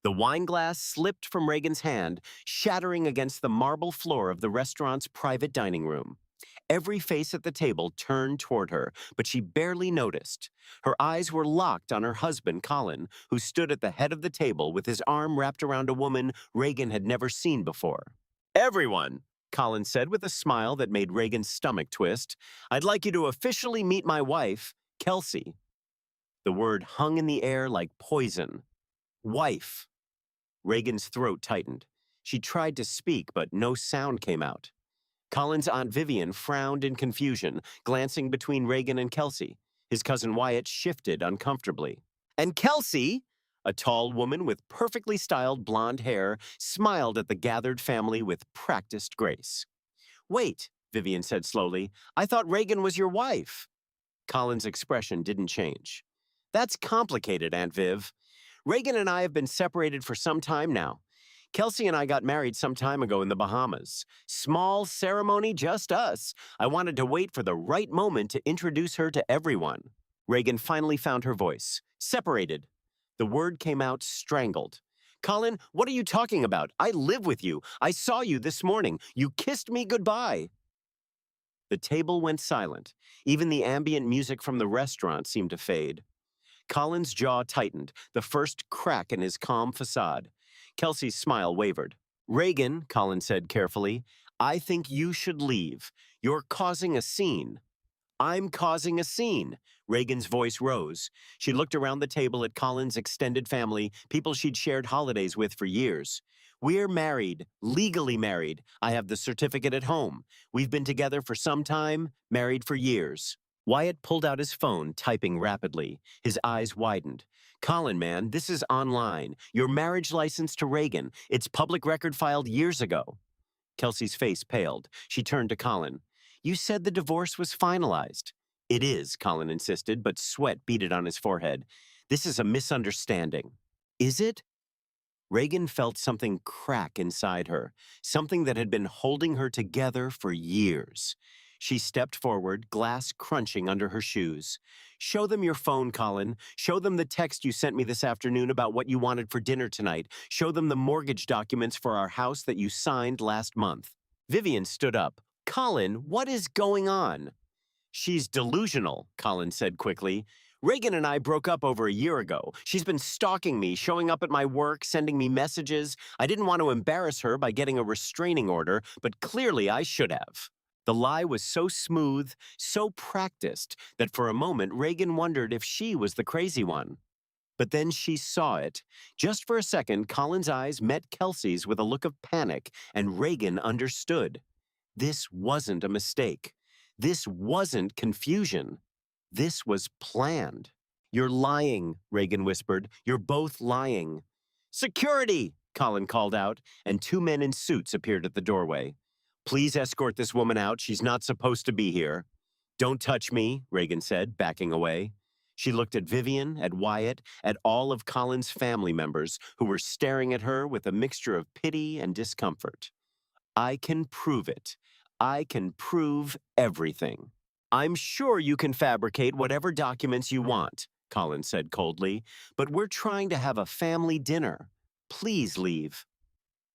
The wine glass slipped from Reagan's hand, shattering against the marble floor of the restaurant's private dining room. Every face at the table turned toward her, but she barely noticed. Her eyes were locked on her husband, Colin, who stood at the head of the table with his arm wrapped around a woman Reagan had never seen before. "Everyone," Colin said with a smile that made Reagan's stomach twist, "I'd like you to officially meet my wife, Kelsey." The word hung in the air like poison. Wife. Reagan's throat tightened. She tried to speak, but no sound came out. Colin's Aunt Vivian frowned in confusion, glancing between Reagan and Kelsey. His cousin Wyatt shifted uncomfortably. And Kelsey, a tall woman with perfectly styled blonde hair, smiled at the gathered family with practiced grace. "Wait," Vivian said slowly, "I thought Reagan was your wife." Colin's expression didn't change. "That's complicated, Aunt Viv. Reagan and I have been separated for some time now. Kelsey and I got married some time ago in the Bahamas. Small ceremony, just us. I wanted to wait for the right moment to introduce her to everyone." Reagan finally found her voice. "Separated." The word came out strangled. "Colin, what are you talking about? I live with you. I saw you this morning. You kissed me goodbye." The table went silent. Even the ambient music from the restaurant seemed to fade. Colin's jaw tightened, the first crack in his calm facade. Kelsey's smile wavered. "Reagan," Colin said carefully, "I think you should leave. You're causing a scene." "I'm causing a scene." Reagan's voice rose. She looked around the table at Colin's extended family, people she'd shared holidays with for years. "We're married, legally married. I have the certificate at home. We've been together for some time, married for years." Wyatt pulled out his phone, typing rapidly. His eyes widened. "Colin, man, this is online. Your marriage license to Reagan. It's public record filed years ago." Kelsey's face paled. She turned to Colin. "You said the divorce was finalized." "It is," Colin insisted, but sweat beaded on his forehead. "This is a misunderstanding." "Is it?" Reagan felt something crack inside her, something that had been holding her together for years. She stepped forward, glass crunching under her shoes. "Show them your phone, Colin. Show them the text you sent me this afternoon about what you wanted for dinner tonight. Show them the mortgage documents for our house that you signed last month." Vivian stood up. "Colin, what is going on?" "She's delusional," Colin said quickly. "Reagan and I broke up over a year ago. She's been stalking me, showing up at my work, sending me messages. I didn't want to embarrass her by getting a restraining order, but clearly I should have." The lie was so smooth, so practiced, that for a moment Reagan wondered if she was the crazy one. But then she saw it. Just for a second, Colin's eyes met Kelsey's with a look of panic, and Reagan understood. This wasn't a mistake. This wasn't confusion. This was planned. "You're lying," Reagan whispered. "You're both lying." "Security!" Colin called out, and two men in suits appeared at the doorway. "Please escort this woman out. She's not supposed to be here." "Don't touch me," Reagan said, backing away. She looked at Vivian, at Wyatt, at all of Colin's family members who were staring at her with a mixture of pity and discomfort. "I can prove it. I can prove everything." "I'm sure you can fabricate whatever documents you want," Colin said coldly, "but we're trying to have a family dinner. Please leave."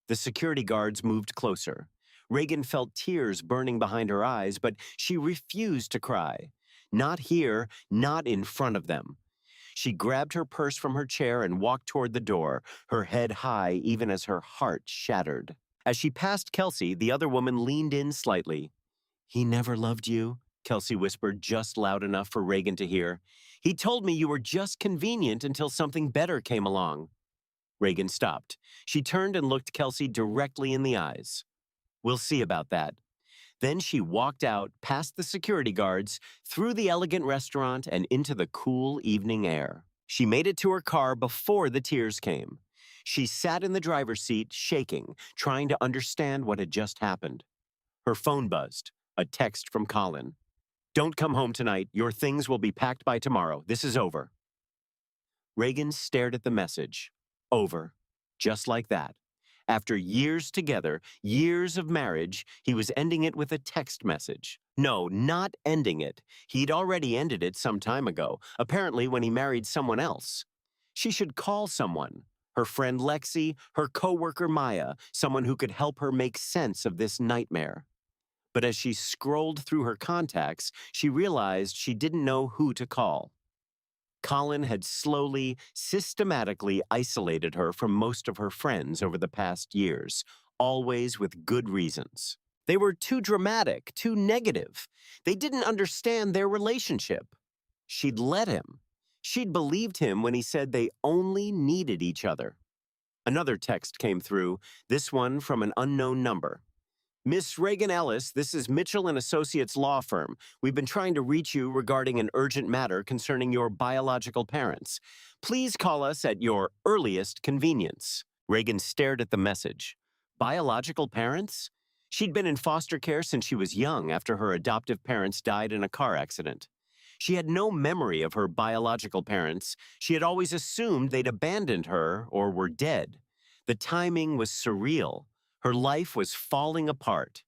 The security guards moved closer. Reagan felt tears burning behind her eyes, but she refused to cry. Not here, not in front of them. She grabbed her purse from her chair and walked toward the door, her head high even as her heart shattered. As she passed Kelsey, the other woman leaned in slightly. "He never loved you," Kelsey whispered just loud enough for Reagan to hear. "He told me you were just convenient until something better came along." Reagan stopped. She turned and looked Kelsey directly in the eyes. "We'll see about that." Then she walked out, past the security guards, through the elegant restaurant, and into the cool evening air. She made it to her car before the tears came. She sat in the driver's seat, shaking, trying to understand what had just happened. Her phone buzzed, a text from Colin. "Don't come home tonight. Your things will be packed by tomorrow. This is over." Reagan stared at the message. Over. Just like that. After years together, years of marriage, he was ending it with a text message. No, not ending it. He'd already ended it some time ago, apparently when he married someone else. She should call someone. Her friend Lexi, her coworker Maya, someone who could help her make sense of this nightmare. But as she scrolled through her contacts, she realized she didn't know who to call. Colin had slowly, systematically isolated her from most of her friends over the past years, always with good reasons. They were too dramatic, too negative. They didn't understand their relationship. She'd let him. She'd believed him when he said they only needed each other. Another text came through, this one from an unknown number. Miss Reagan Ellis, this is Mitchell and Associates law firm. We've been trying to reach you regarding an urgent matter concerning your biological parents. Please call us at your earliest convenience. Reagan stared at the message. Biological parents? She'd been in foster care since she was young after her adoptive parents died in a car accident. She had no memory of her biological parents. She had always assumed they'd abandoned her or were dead. The timing was surreal. Her life was falling apart.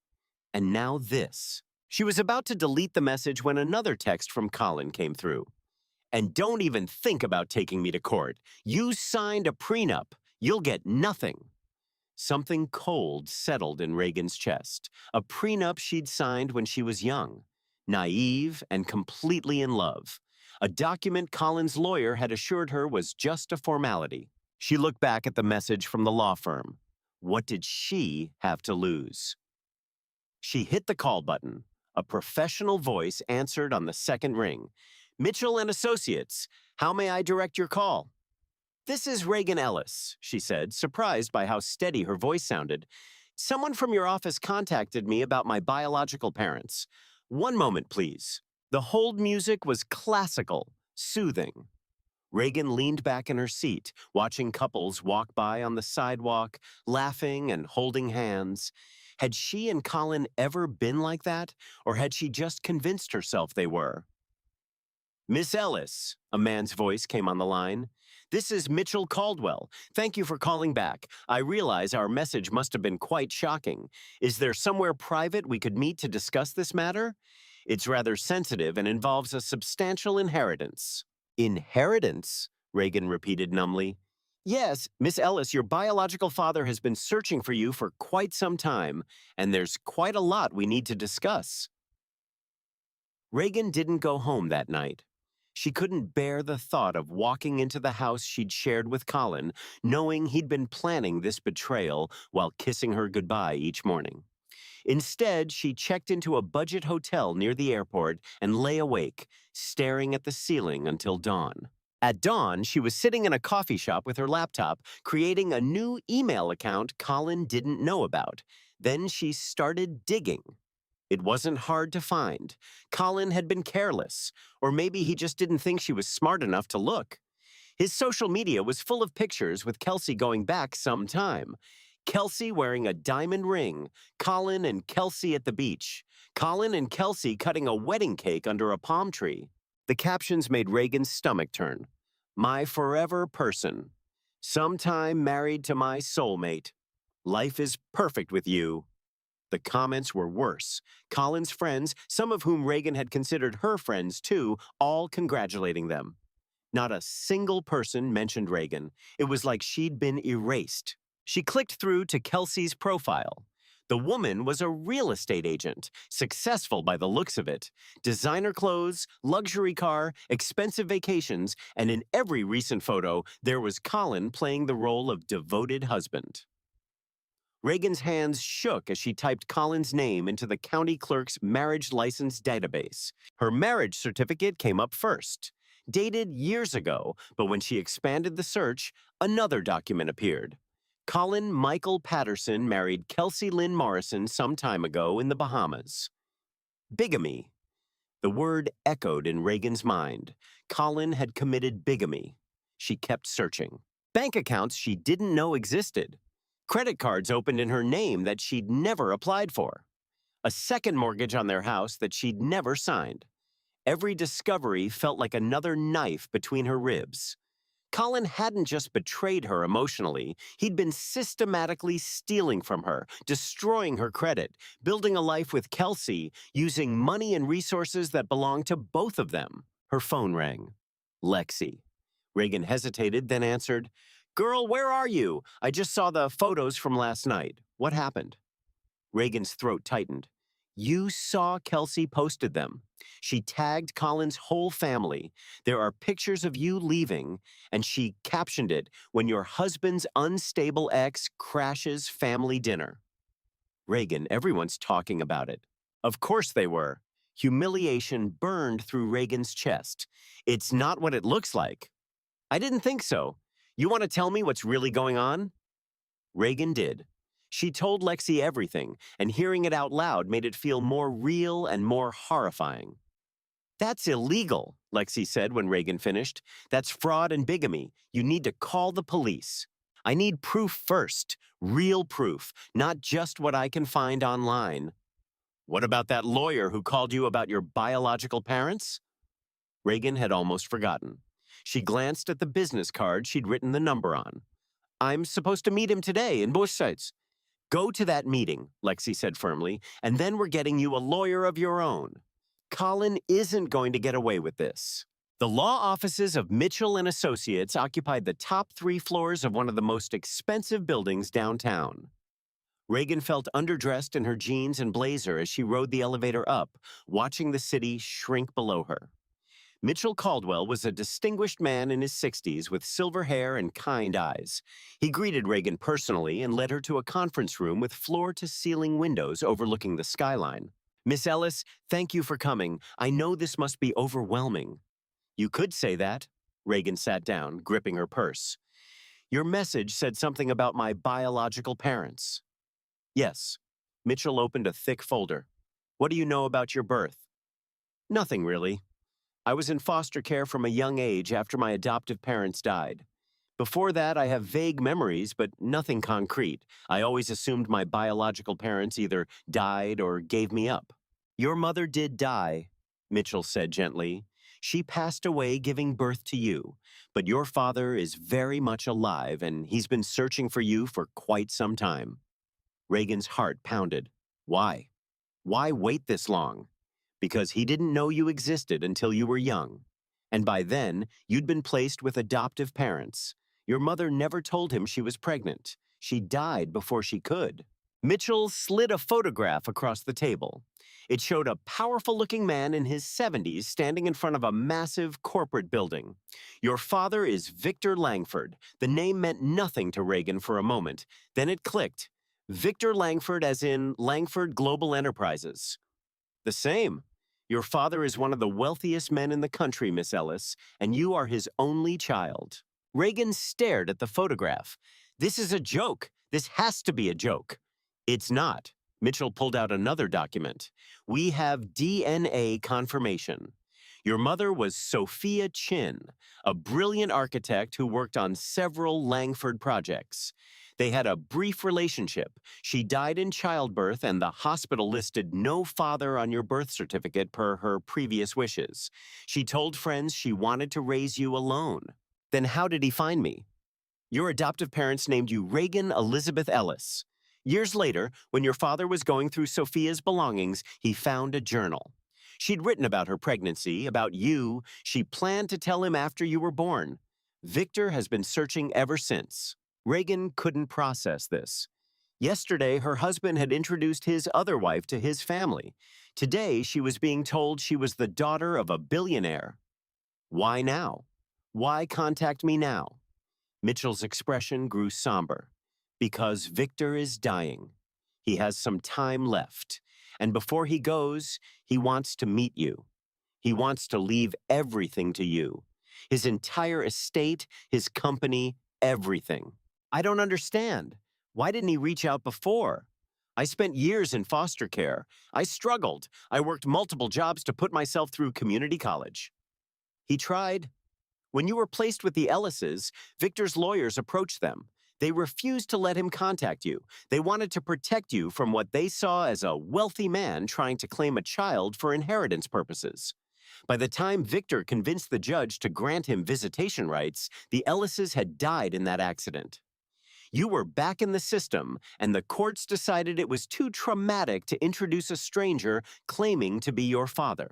And now this. She was about to delete the message when another text from Colin came through. And don't even think about taking me to court. You signed a prenup. You'll get nothing. Something cold settled in Reagan's chest. A prenup she'd signed when she was young. Naive and completely in love. A document Colin's lawyer had assured her was just a formality. She looked back at the message from the law firm. What did she have to lose? She hit the call button. A professional voice answered on the second ring. Mitchell and Associates, how may I direct your call? This is Reagan Ellis, she said, surprised by how steady her voice sounded. Someone from your office contacted me about my biological parents. One moment, please. The hold music was classical, soothing. Reagan leaned back in her seat, watching couples walk by on the sidewalk, laughing and holding hands. Had she and Colin ever been like that, or had she just convinced herself they were? Miss Ellis, a man's voice came on the line. This is Mitchell Caldwell. Thank you for calling back. I realize our message must have been quite shocking. Is there somewhere private we could meet to discuss this matter? It's rather sensitive and involves a substantial inheritance. Inheritance? Reagan repeated numbly. Yes, Miss Ellis, your biological father has been searching for you for quite some time, and there's quite a lot we need to discuss. Reagan didn't go home that night. She couldn't bear the thought of walking into the house she'd shared with Colin, knowing he'd been planning this betrayal while kissing her goodbye each morning. Instead, she checked into a budget hotel near the airport and lay awake, staring at the ceiling until dawn. At dawn, she was sitting in a coffee shop with her laptop, creating a new email account Colin didn't know about. Then she started digging. It wasn't hard to find. Colin had been careless, or maybe he just didn't think she was smart enough to look. His social media was full of pictures with Kelsey going back some time. Kelsey wearing a diamond ring, Colin and Kelsey at the beach, Colin and Kelsey cutting a wedding cake under a palm tree. The captions made Reagan's stomach turn. My forever person. Sometime married to my soulmate. Life is perfect with you. The comments were worse. Colin's friends, some of whom Reagan had considered her friends too, all congratulating them. Not a single person mentioned Reagan. It was like she'd been erased. She clicked through to Kelsey's profile. The woman was a real estate agent, successful by the looks of it. Designer clothes, luxury car, expensive vacations, and in every recent photo, there was Colin playing the role of devoted husband. Reagan's hands shook as she typed Colin's name into the county clerk's marriage license database. Her marriage certificate came up first. Dated years ago, but when she expanded the search, another document appeared. Colin Michael Patterson married Kelsey Lynn Morrison some time ago in the Bahamas. Bigamy. The word echoed in Reagan's mind. Colin had committed bigamy. She kept searching. Bank accounts she didn't know existed. Credit cards opened in her name that she'd never applied for. A second mortgage on their house that she'd never signed. Every discovery felt like another knife between her ribs. Colin hadn't just betrayed her emotionally. He'd been systematically stealing from her, destroying her credit, building a life with Kelsey, using money and resources that belonged to both of them. Her phone rang. Lexi. Reagan hesitated, then answered, Girl, where are you? I just saw the photos from last night. What happened? Reagan's throat tightened. You saw Kelsey posted them. She tagged Colin's whole family. There are pictures of you leaving, and she captioned it, "When your husband's unstable ex crashes family dinner." Reagan, everyone's talking about it. Of course they were. Humiliation burned through Reagan's chest. It's not what it looks like. I didn't think so. You want to tell me what's really going on? Reagan did. She told Lexi everything, and hearing it out loud made it feel more real and more horrifying. That's illegal, Lexi said when Reagan finished. That's fraud and bigamy. You need to call the police. I need proof first, real proof, not just what I can find online. What about that lawyer who called you about your biological parents? Reagan had almost forgotten. She glanced at the business card she'd written the number on. I'm supposed to meet him today in Bushsides. Go to that meeting, Lexi said firmly, and then we're getting you a lawyer of your own. Colin isn't going to get away with this. The law offices of Mitchell and Associates occupied the top 3 floors of one of the most expensive buildings downtown. Reagan felt underdressed in her jeans and blazer as she rode the elevator up, watching the city shrink below her. Mitchell Caldwell was a distinguished man in his 60s with silver hair and kind eyes. He greeted Reagan personally and led her to a conference room with floor-to-ceiling windows overlooking the skyline. Miss Ellis, thank you for coming. I know this must be overwhelming. You could say that. Reagan sat down, gripping her purse. Your message said something about my biological parents. Yes. Mitchell opened a thick folder. What do you know about your birth? Nothing, really. I was in foster care from a young age after my adoptive parents died. Before that, I have vague memories, but nothing concrete. I always assumed my biological parents either died or gave me up. Your mother did die, Mitchell said gently. She passed away giving birth to you, but your father is very much alive, and he's been searching for you for quite some time. Reagan's heart pounded. Why? Why wait this long? Because he didn't know you existed until you were young. And by then, you'd been placed with adoptive parents. Your mother never told him she was pregnant. She died before she could. Mitchell slid a photograph across the table. It showed a powerful-looking man in his 70s standing in front of a massive corporate building. Your father is Victor Langford. The name meant nothing to Reagan for a moment. Then it clicked. Victor Langford as in Langford Global Enterprises. The same. Your father is one of the wealthiest men in the country, Miss Ellis, and you are his only child. Reagan stared at the photograph. This is a joke. This has to be a joke. It's not. Mitchell pulled out another document. We have DNA confirmation. Your mother was Sophia Chin, a brilliant architect who worked on several Langford projects. They had a brief relationship. She died in childbirth, and the hospital listed no father on your birth certificate per her previous wishes. She told friends she wanted to raise you alone. Then how did he find me? Your adoptive parents named you Reagan Elizabeth Ellis. Years later, when your father was going through Sophia's belongings, he found a journal. She'd written about her pregnancy, about you. She planned to tell him after you were born. Victor has been searching ever since. Reagan couldn't process this. Yesterday, her husband had introduced his other wife to his family. Today, she was being told she was the daughter of a billionaire. Why now? Why contact me now? Mitchell's expression grew somber. Because Victor is dying. He has some time left. And before he goes, he wants to meet you. He wants to leave everything to you. His entire estate, his company, everything. I don't understand. Why didn't he reach out before? I spent years in foster care. I struggled. I worked multiple jobs to put myself through community college. He tried. When you were placed with the Ellises, Victor's lawyers approached them. They refused to let him contact you. They wanted to protect you from what they saw as a wealthy man trying to claim a child for inheritance purposes. By the time Victor convinced the judge to grant him visitation rights, the Ellises had died in that accident. You were back in the system, and the courts decided it was too traumatic to introduce a stranger claiming to be your father.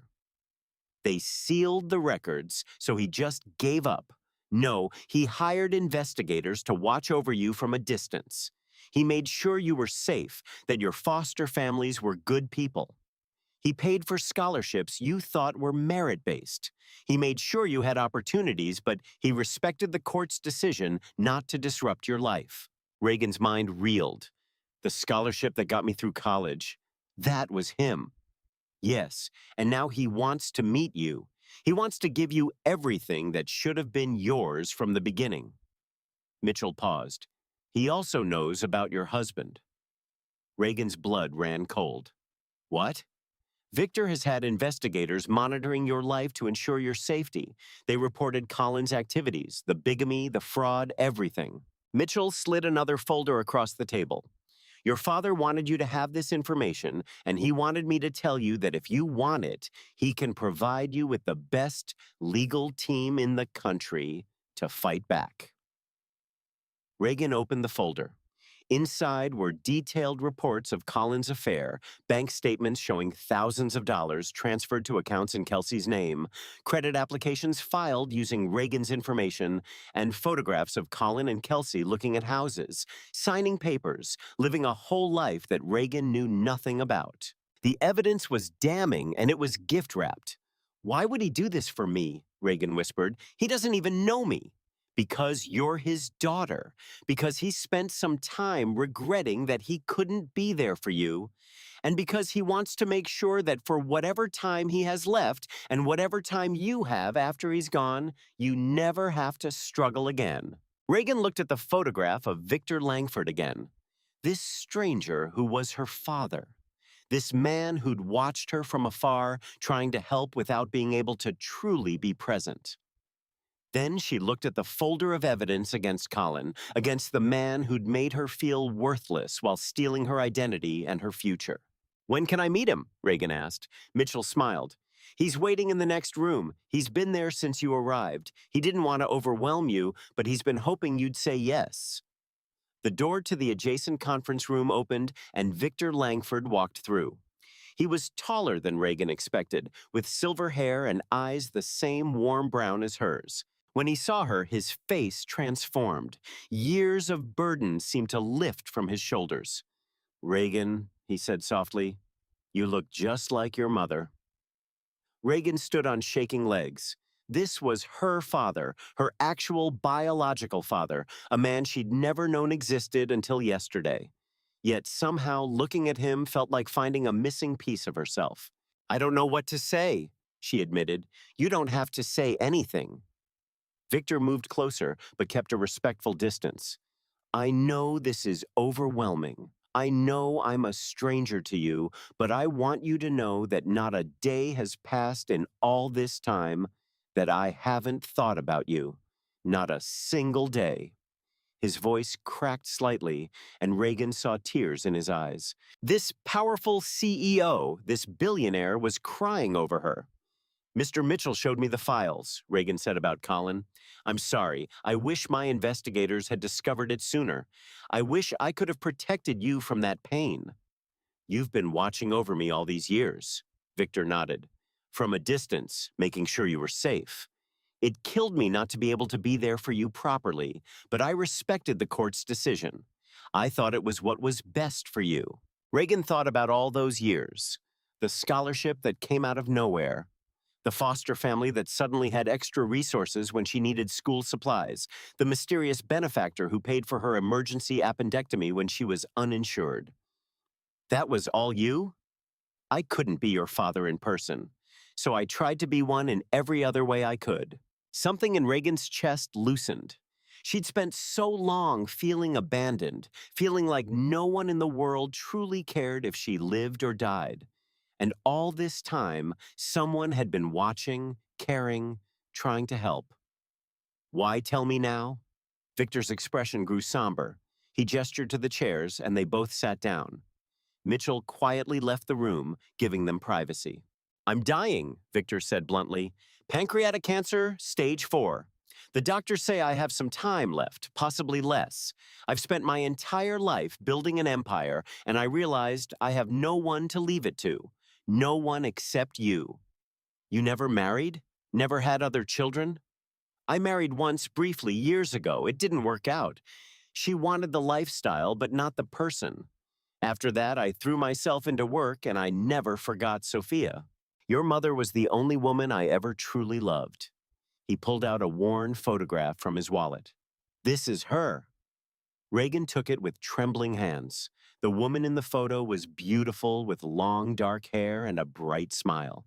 They sealed the records, so he just gave up. No, he hired investigators to watch over you from a distance. He made sure you were safe, that your foster families were good people. He paid for scholarships you thought were merit-based. He made sure you had opportunities, but he respected the court's decision not to disrupt your life. Reagan's mind reeled. The scholarship that got me through college. That was him. Yes, and now he wants to meet you. He wants to give you everything that should have been yours from the beginning. Mitchell paused. He also knows about your husband. Reagan's blood ran cold. What? Victor has had investigators monitoring your life to ensure your safety. They reported Colin's activities, the bigamy, the fraud, everything. Mitchell slid another folder across the table. Your father wanted you to have this information, and he wanted me to tell you that if you want it, he can provide you with the best legal team in the country to fight back. Reagan opened the folder. Inside were detailed reports of Colin's affair, bank statements showing thousands of dollars transferred to accounts in Kelsey's name, credit applications filed using Reagan's information, and photographs of Colin and Kelsey looking at houses, signing papers, living a whole life that Reagan knew nothing about. The evidence was damning, and it was gift-wrapped. Why would he do this for me? Reagan whispered. He doesn't even know me. Because you're his daughter, because he spent some time regretting that he couldn't be there for you, and because he wants to make sure that for whatever time he has left and whatever time you have after he's gone, you never have to struggle again. Reagan looked at the photograph of Victor Langford again. This stranger who was her father. This man who'd watched her from afar, trying to help without being able to truly be present. Then she looked at the folder of evidence against Colin, against the man who'd made her feel worthless while stealing her identity and her future. When can I meet him? Reagan asked. Mitchell smiled. He's waiting in the next room. He's been there since you arrived. He didn't want to overwhelm you, but he's been hoping you'd say yes. The door to the adjacent conference room opened, and Victor Langford walked through. He was taller than Reagan expected, with silver hair and eyes the same warm brown as hers. When he saw her, his face transformed. Years of burden seemed to lift from his shoulders. Reagan, he said softly, you look just like your mother. Reagan stood on shaking legs. This was her father, her actual biological father, a man she'd never known existed until yesterday. Yet somehow looking at him felt like finding a missing piece of herself. I don't know what to say, she admitted. You don't have to say anything. Victor moved closer, but kept a respectful distance. I know this is overwhelming. I know I'm a stranger to you, but I want you to know that not a day has passed in all this time that I haven't thought about you. Not a single day. His voice cracked slightly, and Reagan saw tears in his eyes. This powerful CEO, this billionaire, was crying over her. Mr. Mitchell showed me the files, Reagan said about Colin. I'm sorry. I wish my investigators had discovered it sooner. I wish I could have protected you from that pain. You've been watching over me all these years, Victor nodded. From a distance, making sure you were safe. It killed me not to be able to be there for you properly, but I respected the court's decision. I thought it was what was best for you. Reagan thought about all those years. The scholarship that came out of nowhere. The foster family that suddenly had extra resources when she needed school supplies. The mysterious benefactor who paid for her emergency appendectomy when she was uninsured. That was all you? I couldn't be your father in person, so I tried to be one in every other way I could. Something in Reagan's chest loosened. She'd spent so long feeling abandoned, feeling like no one in the world truly cared if she lived or died. And all this time, someone had been watching, caring, trying to help. Why tell me now? Victor's expression grew somber. He gestured to the chairs, and they both sat down. Mitchell quietly left the room, giving them privacy. I'm dying, Victor said bluntly. Pancreatic cancer, stage 4. The doctors say I have some time left, possibly less. I've spent my entire life building an empire, and I realized I have no one to leave it to. No one except you. You never married? Never had other children? I married once briefly years ago. It didn't work out. She wanted the lifestyle, but not the person. After that, I threw myself into work and I never forgot Sophia. Your mother was the only woman I ever truly loved. He pulled out a worn photograph from his wallet. This is her. Reagan took it with trembling hands. The woman in the photo was beautiful with long dark hair and a bright smile.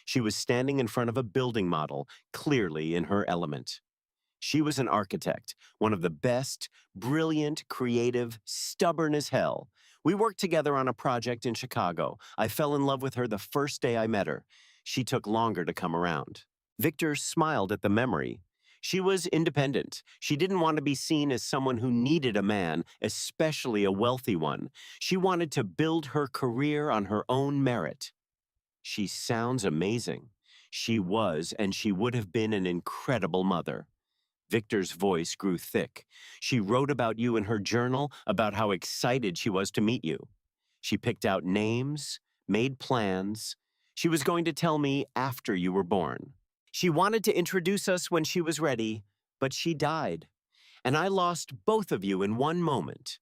She was standing in front of a building model, clearly in her element. She was an architect, one of the best, brilliant, creative, stubborn as hell. We worked together on a project in Chicago. I fell in love with her the first day I met her. She took longer to come around. Victor smiled at the memory. She was independent. She didn't want to be seen as someone who needed a man, especially a wealthy one. She wanted to build her career on her own merit. She sounds amazing. She was, and she would have been an incredible mother. Victor's voice grew thick. She wrote about you in her journal, about how excited she was to meet you. She picked out names, made plans. She was going to tell me after you were born. She wanted to introduce us when she was ready, but she died. And I lost both of you in one moment.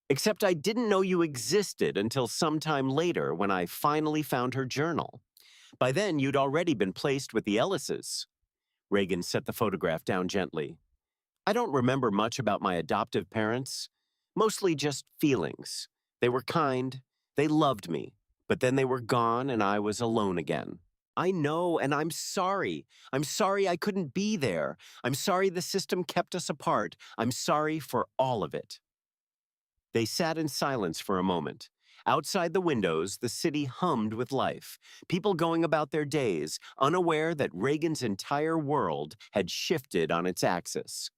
Except I didn't know you existed until sometime later when I finally found her journal. By then, you'd already been placed with the Ellises. Reagan set the photograph down gently. I don't remember much about my adoptive parents, mostly just feelings. They were kind, they loved me, but then they were gone and I was alone again. I know, and I'm sorry. I'm sorry I couldn't be there. I'm sorry the system kept us apart. I'm sorry for all of it. They sat in silence for a moment. Outside the windows, the city hummed with life, people going about their days, unaware that Reagan's entire world had shifted on its axis.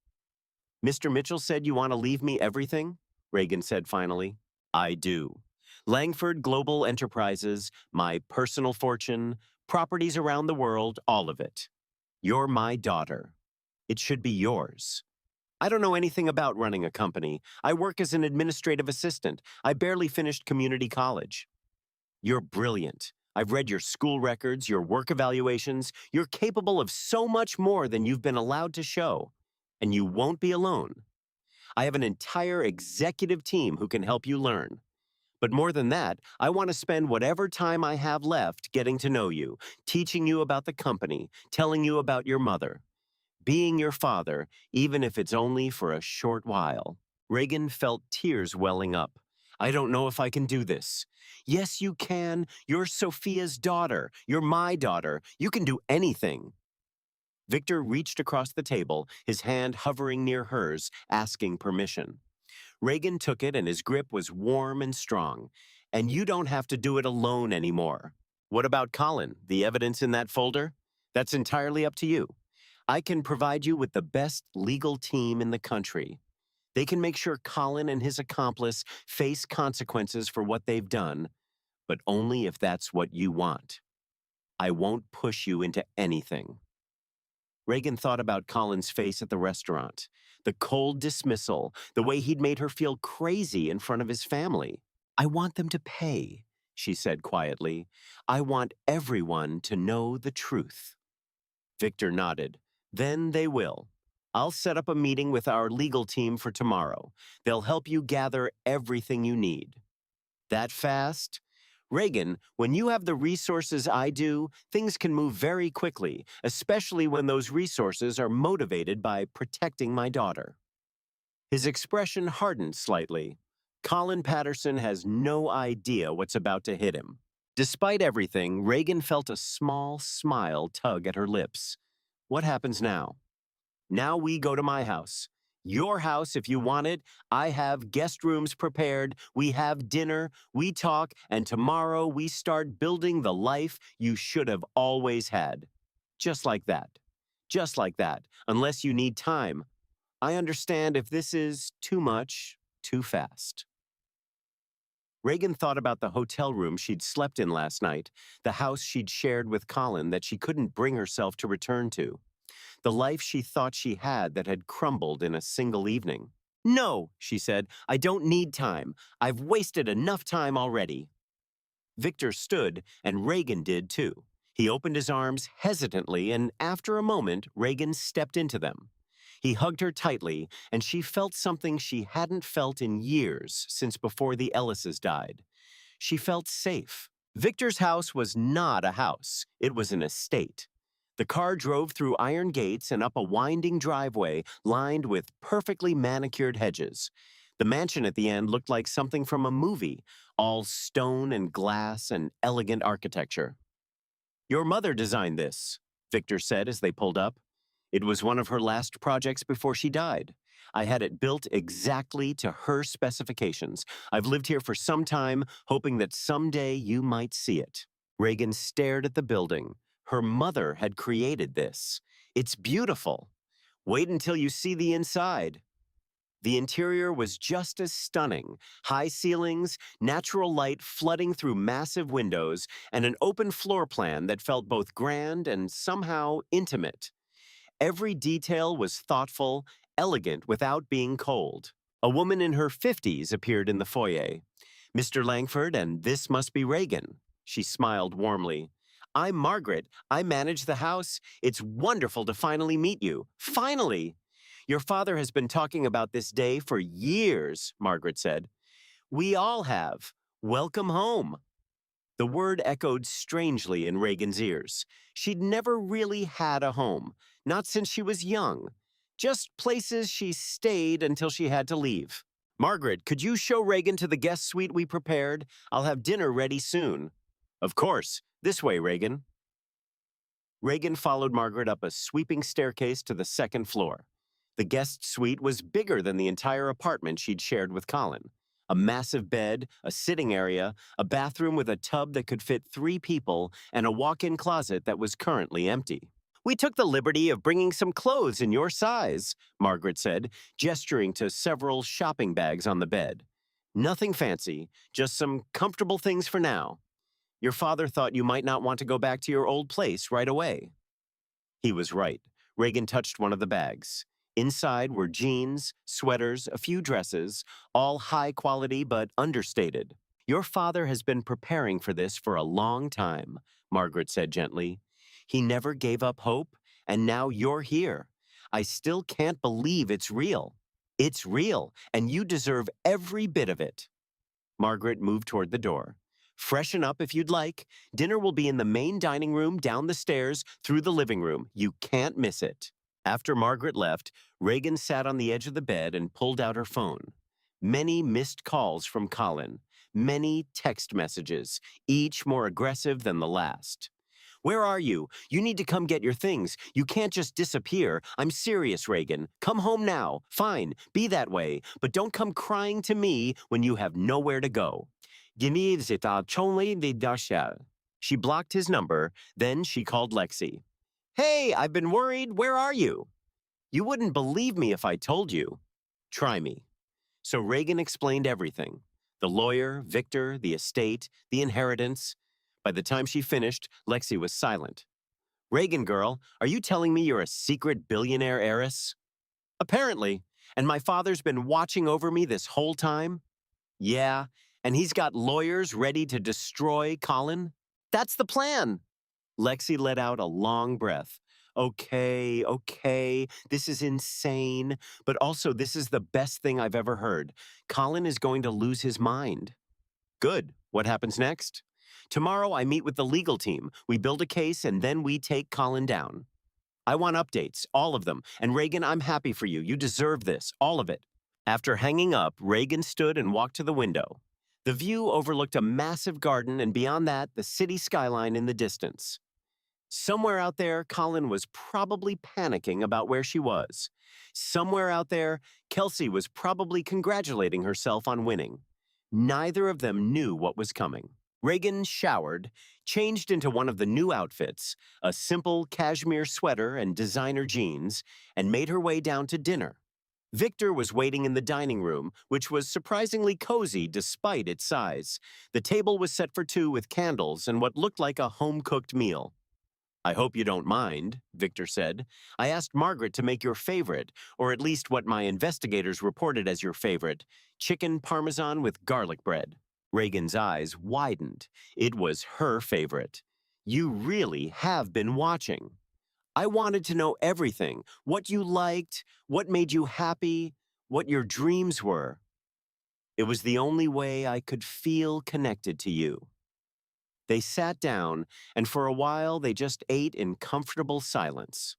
Mr. Mitchell said you want to leave me everything? Reagan said finally. I do. Langford Global Enterprises, my personal fortune, properties around the world, all of it. You're my daughter. It should be yours. I don't know anything about running a company. I work as an administrative assistant. I barely finished community college. You're brilliant. I've read your school records, your work evaluations. You're capable of so much more than you've been allowed to show. And you won't be alone. I have an entire executive team who can help you learn. But more than that, I want to spend whatever time I have left getting to know you, teaching you about the company, telling you about your mother. Being your father, even if it's only for a short while. Reagan felt tears welling up. I don't know if I can do this. Yes, you can. You're Sophia's daughter. You're my daughter. You can do anything. Victor reached across the table, his hand hovering near hers, asking permission. Reagan took it and his grip was warm and strong. And you don't have to do it alone anymore. What about Colin, the evidence in that folder? That's entirely up to you. I can provide you with the best legal team in the country. They can make sure Colin and his accomplice face consequences for what they've done, but only if that's what you want. I won't push you into anything. Reagan thought about Colin's face at the restaurant, the cold dismissal, the way he'd made her feel crazy in front of his family. I want them to pay, she said quietly. I want everyone to know the truth. Victor nodded. Then they will. I'll set up a meeting with our legal team for tomorrow. They'll help you gather everything you need. That fast? Reagan, when you have the resources I do, things can move very quickly, especially when those resources are motivated by protecting my daughter. His expression hardened slightly. Colin Patterson has no idea what's about to hit him. Despite everything, Reagan felt a small smile tug at her lips. What happens now? Now we go to my house. Your house if you want it. I have guest rooms prepared. We have dinner. We talk. And tomorrow we start building the life you should have always had. Just like that. Just like that. Unless you need time. I understand if this is too much, too fast. Reagan thought about the hotel room she'd slept in last night, the house she'd shared with Colin that she couldn't bring herself to return to. The life she thought she had that had crumbled in a single evening. No, she said, I don't need time. I've wasted enough time already. Victor stood, and Reagan did too. He opened his arms hesitantly, and after a moment, Reagan stepped into them. He hugged her tightly, and she felt something she hadn't felt in years since before the Ellises died. She felt safe. Victor's house was not a house, it was an estate. The car drove through iron gates and up a winding driveway lined with perfectly manicured hedges. The mansion at the end looked like something from a movie, all stone and glass and elegant architecture. "Your mother designed this," Victor said as they pulled up. "It was one of her last projects before she died. I had it built exactly to her specifications. I've lived here for some time, hoping that someday you might see it." Reagan stared at the building. Her mother had created this. "It's beautiful. Wait until you see the inside." The interior was just as stunning. High ceilings, natural light flooding through massive windows, and an open floor plan that felt both grand and somehow intimate. Every detail was thoughtful, elegant without being cold. A woman in her 50s appeared in the foyer. "Mr. Langford, and this must be Reagan." She smiled warmly. "I'm Margaret. I manage the house. It's wonderful to finally meet you. Finally! Your father has been talking about this day for years," Margaret said. "We all have. Welcome home." The word echoed strangely in Reagan's ears. She'd never really had a home, not since she was young. Just places she stayed until she had to leave. "Margaret, could you show Reagan to the guest suite we prepared? I'll have dinner ready soon." "Of course. This way, Reagan." Reagan followed Margaret up a sweeping staircase to the second floor. The guest suite was bigger than the entire apartment she'd shared with Colin. A massive bed, a sitting area, a bathroom with a tub that could fit 3 people, and a walk-in closet that was currently empty. "We took the liberty of bringing some clothes in your size," Margaret said, gesturing to several shopping bags on the bed. "Nothing fancy, just some comfortable things for now. Your father thought you might not want to go back to your old place right away." He was right. Reagan touched one of the bags. Inside were jeans, sweaters, a few dresses, all high quality but understated. "Your father has been preparing for this for a long time," Margaret said gently. "He never gave up hope, and now you're here. I still can't believe it's real. It's real, and you deserve every bit of it." Margaret moved toward the door. "Freshen up if you'd like. Dinner will be in the main dining room, down the stairs, through the living room. You can't miss it." After Margaret left, Reagan sat on the edge of the bed and pulled out her phone. Many missed calls from Colin. Many text messages, each more aggressive than the last. "Where are you? You need to come get your things. You can't just disappear. I'm serious, Reagan. Come home now. Fine, be that way. But don't come crying to me when you have nowhere to go." She blocked his number, then she called Lexi. "Hey, I've been worried. Where are you?" "You wouldn't believe me if I told you." "Try me." So Reagan explained everything. The lawyer, Victor, the estate, the inheritance. By the time she finished, Lexi was silent. "Reagan girl, are you telling me you're a secret billionaire heiress?" "Apparently. And my father's been watching over me this whole time?" "Yeah, and he's got lawyers ready to destroy Colin?" "That's the plan." Lexi let out a long breath. Okay, this is insane, but also this is the best thing I've ever heard. Colin is going to lose his mind." "Good. What happens next?" "Tomorrow I meet with the legal team. We build a case and then we take Colin down. I want updates, all of them. And Reagan, I'm happy for you. You deserve this, all of it." After hanging up, Reagan stood and walked to the window. The view overlooked a massive garden and beyond that, the city skyline in the distance. Somewhere out there, Colin was probably panicking about where she was. Somewhere out there, Kelsey was probably congratulating herself on winning. Neither of them knew what was coming. Reagan showered, changed into one of the new outfits, a simple cashmere sweater and designer jeans, and made her way down to dinner. Victor was waiting in the dining room, which was surprisingly cozy despite its size. The table was set for 2 with candles and what looked like a home-cooked meal. "I hope you don't mind," Victor said. "I asked Margaret to make your favorite, or at least what my investigators reported as your favorite, chicken parmesan with garlic bread." Reagan's eyes widened. It was her favorite. You really have been watching. I wanted to know everything, what you liked, what made you happy, what your dreams were. It was the only way I could feel connected to you. They sat down, and for a while they just ate in comfortable silence.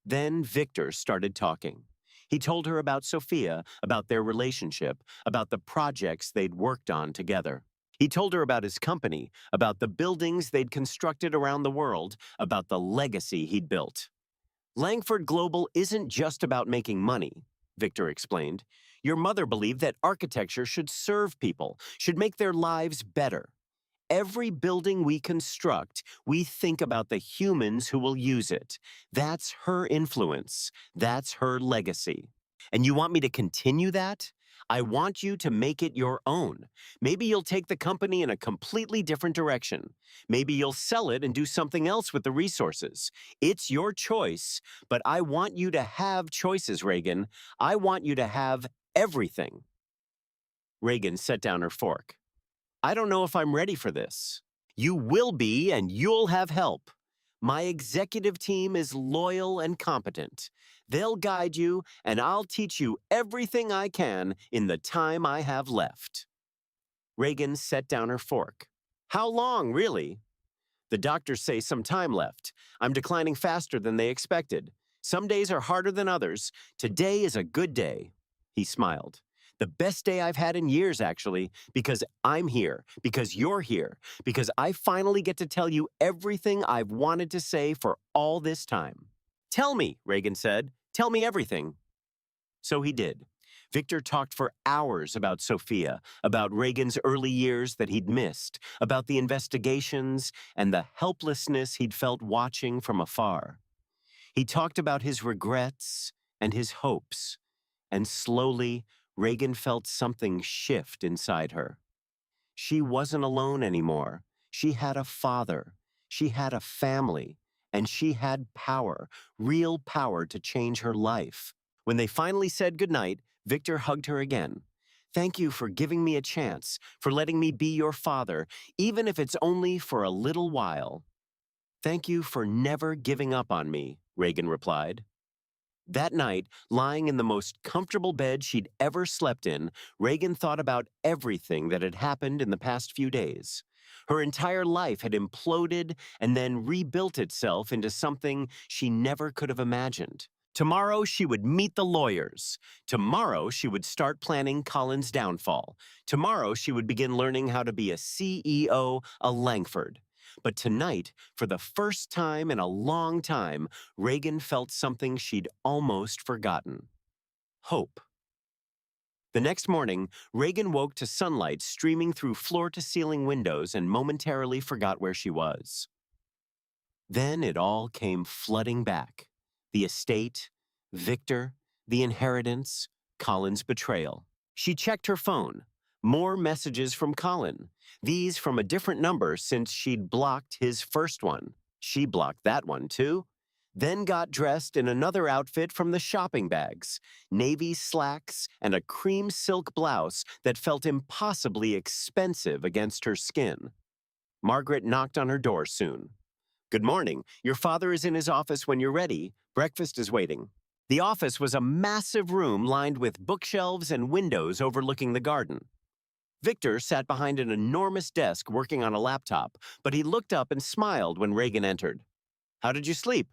Then Victor started talking. He told her about Sophia, about their relationship, about the projects they'd worked on together. He told her about his company, about the buildings they'd constructed around the world, about the legacy he'd built. Langford Global isn't just about making money, Victor explained. Your mother believed that architecture should serve people, should make their lives better. Every building we construct, we think about the humans who will use it. That's her influence. That's her legacy. And you want me to continue that? I want you to make it your own. Maybe you'll take the company in a completely different direction. Maybe you'll sell it and do something else with the resources. It's your choice, but I want you to have choices, Reagan. I want you to have everything. Reagan set down her fork. I don't know if I'm ready for this. You will be, and you'll have help. My executive team is loyal and competent. They'll guide you, and I'll teach you everything I can in the time I have left. Reagan set down her fork. How long, really? The doctors say some time left. I'm declining faster than they expected. Some days are harder than others. Today is a good day. He smiled. The best day I've had in years, actually, because I'm here, because you're here, because I finally get to tell you everything I've wanted to say for all this time. Tell me, Reagan said. Tell me everything. So he did. Victor talked for hours about Sophia, about Reagan's early years that he'd missed, about the investigations and the helplessness he'd felt watching from afar. He talked about his regrets and his hopes, and slowly, Reagan felt something shift inside her. She wasn't alone anymore. She had a father. She had a family. And she had power, real power to change her life. When they finally said goodnight, Victor hugged her again. Thank you for giving me a chance, for letting me be your father, even if it's only for a little while. Thank you for never giving up on me, Reagan replied. That night, lying in the most comfortable bed she'd ever slept in, Reagan thought about everything that had happened in the past few days. Her entire life had imploded and then rebuilt itself into something she never could have imagined. Tomorrow she would meet the lawyers. Tomorrow she would start planning Colin's downfall. Tomorrow she would begin learning how to be a CEO, a Langford. But tonight, for the first time in a long time, Reagan felt something she'd almost forgotten. Hope. The next morning, Reagan woke to sunlight streaming through floor-to-ceiling windows and momentarily forgot where she was. Then it all came flooding back. The estate, Victor, the inheritance, Colin's betrayal. She checked her phone. More messages from Colin. These from a different number since she'd blocked his first one. She blocked that one too. Then got dressed in another outfit from the shopping bags, navy slacks and a cream silk blouse that felt impossibly expensive against her skin. Margaret knocked on her door soon. Good morning. Your father is in his office when you're ready. Breakfast is waiting. The office was a massive room lined with bookshelves and windows overlooking the garden. Victor sat behind an enormous desk working on a laptop, but he looked up and smiled when Reagan entered. How did you sleep?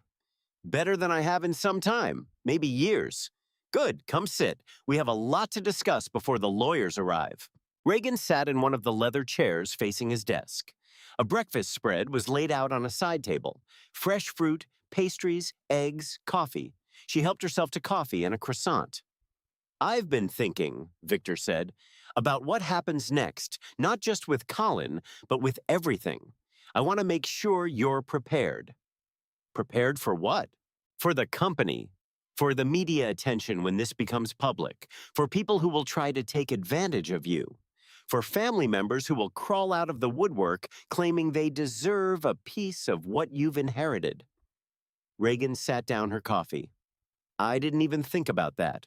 Better than I have in some time, maybe years. Good, come sit. We have a lot to discuss before the lawyers arrive. Reagan sat in one of the leather chairs facing his desk. A breakfast spread was laid out on a side table. Fresh fruit, pastries, eggs, coffee. She helped herself to coffee and a croissant. I've been thinking, Victor said, about what happens next, not just with Colin, but with everything. I want to make sure you're prepared. Prepared for what? For the company. For the media attention when this becomes public. For people who will try to take advantage of you. For family members who will crawl out of the woodwork claiming they deserve a piece of what you've inherited. Reagan sat down her coffee. I didn't even think about that.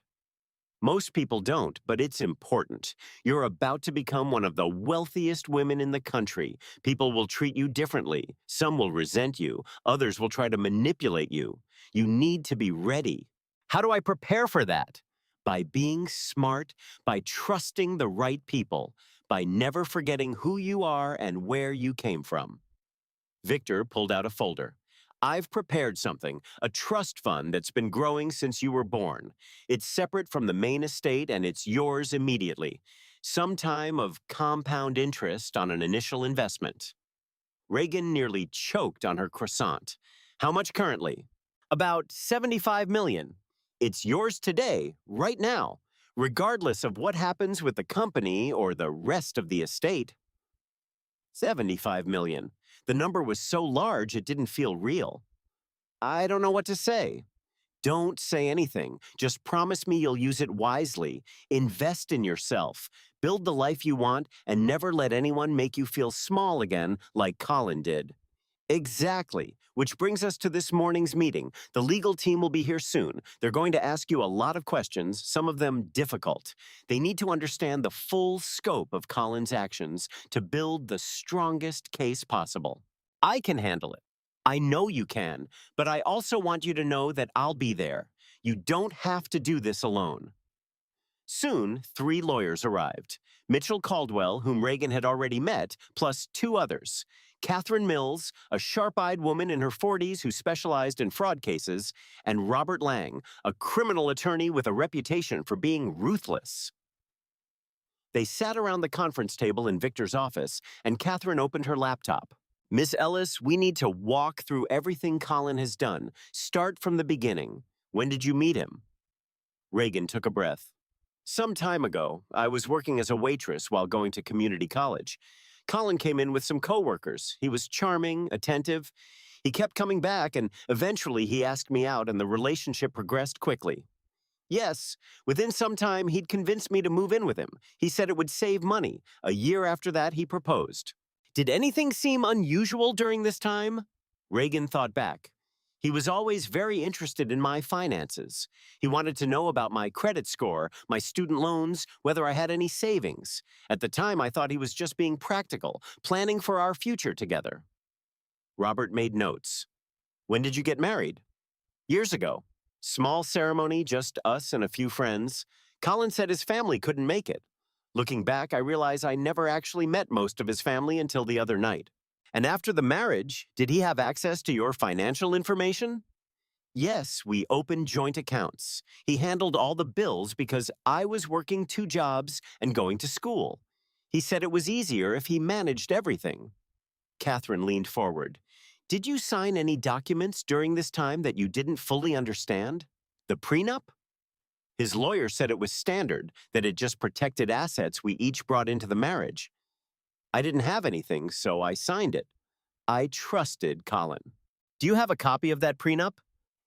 Most people don't, but it's important. You're about to become one of the wealthiest women in the country. People will treat you differently. Some will resent you. Others will try to manipulate you. You need to be ready. How do I prepare for that? By being smart, by trusting the right people, by never forgetting who you are and where you came from. Victor pulled out a folder. I've prepared something, a trust fund that's been growing since you were born. It's separate from the main estate and it's yours immediately. Some time of compound interest on an initial investment. Reagan nearly choked on her croissant. How much currently? About 75 million. It's yours today, right now, regardless of what happens with the company or the rest of the estate. 75 million. The number was so large it didn't feel real. I don't know what to say. Don't say anything. Just promise me you'll use it wisely. Invest in yourself. Build the life you want and never let anyone make you feel small again like Colin did. Exactly. Which brings us to this morning's meeting. The legal team will be here soon. They're going to ask you a lot of questions, some of them difficult. They need to understand the full scope of Colin's actions to build the strongest case possible. I can handle it. I know you can, but I also want you to know that I'll be there. You don't have to do this alone. Soon, 3 lawyers arrived. Mitchell Caldwell, whom Reagan had already met, plus 2 others. Catherine Mills, a sharp-eyed woman in her 40s who specialized in fraud cases, and Robert Lang, a criminal attorney with a reputation for being ruthless. They sat around the conference table in Victor's office, and Catherine opened her laptop. Miss Ellis, we need to walk through everything Colin has done. Start from the beginning. When did you meet him? Reagan took a breath. Some time ago, I was working as a waitress while going to community college. Colin came in with some coworkers. He was charming, attentive. He kept coming back, and eventually he asked me out, and the relationship progressed quickly. Yes, within some time, he'd convinced me to move in with him. He said it would save money. A year after that, he proposed. Did anything seem unusual during this time? Reagan thought back. He was always very interested in my finances. He wanted to know about my credit score, my student loans, whether I had any savings. At the time, I thought he was just being practical, planning for our future together. Robert made notes. When did you get married? Years ago. Small ceremony, just us and a few friends. Colin said his family couldn't make it. Looking back, I realize I never actually met most of his family until the other night. And after the marriage, did he have access to your financial information? Yes, we opened joint accounts. He handled all the bills because I was working 2 jobs and going to school. He said it was easier if he managed everything. Catherine leaned forward. Did you sign any documents during this time that you didn't fully understand? The prenup? His lawyer said it was standard, that it just protected assets we each brought into the marriage. I didn't have anything, so I signed it. I trusted Colin. Do you have a copy of that prenup?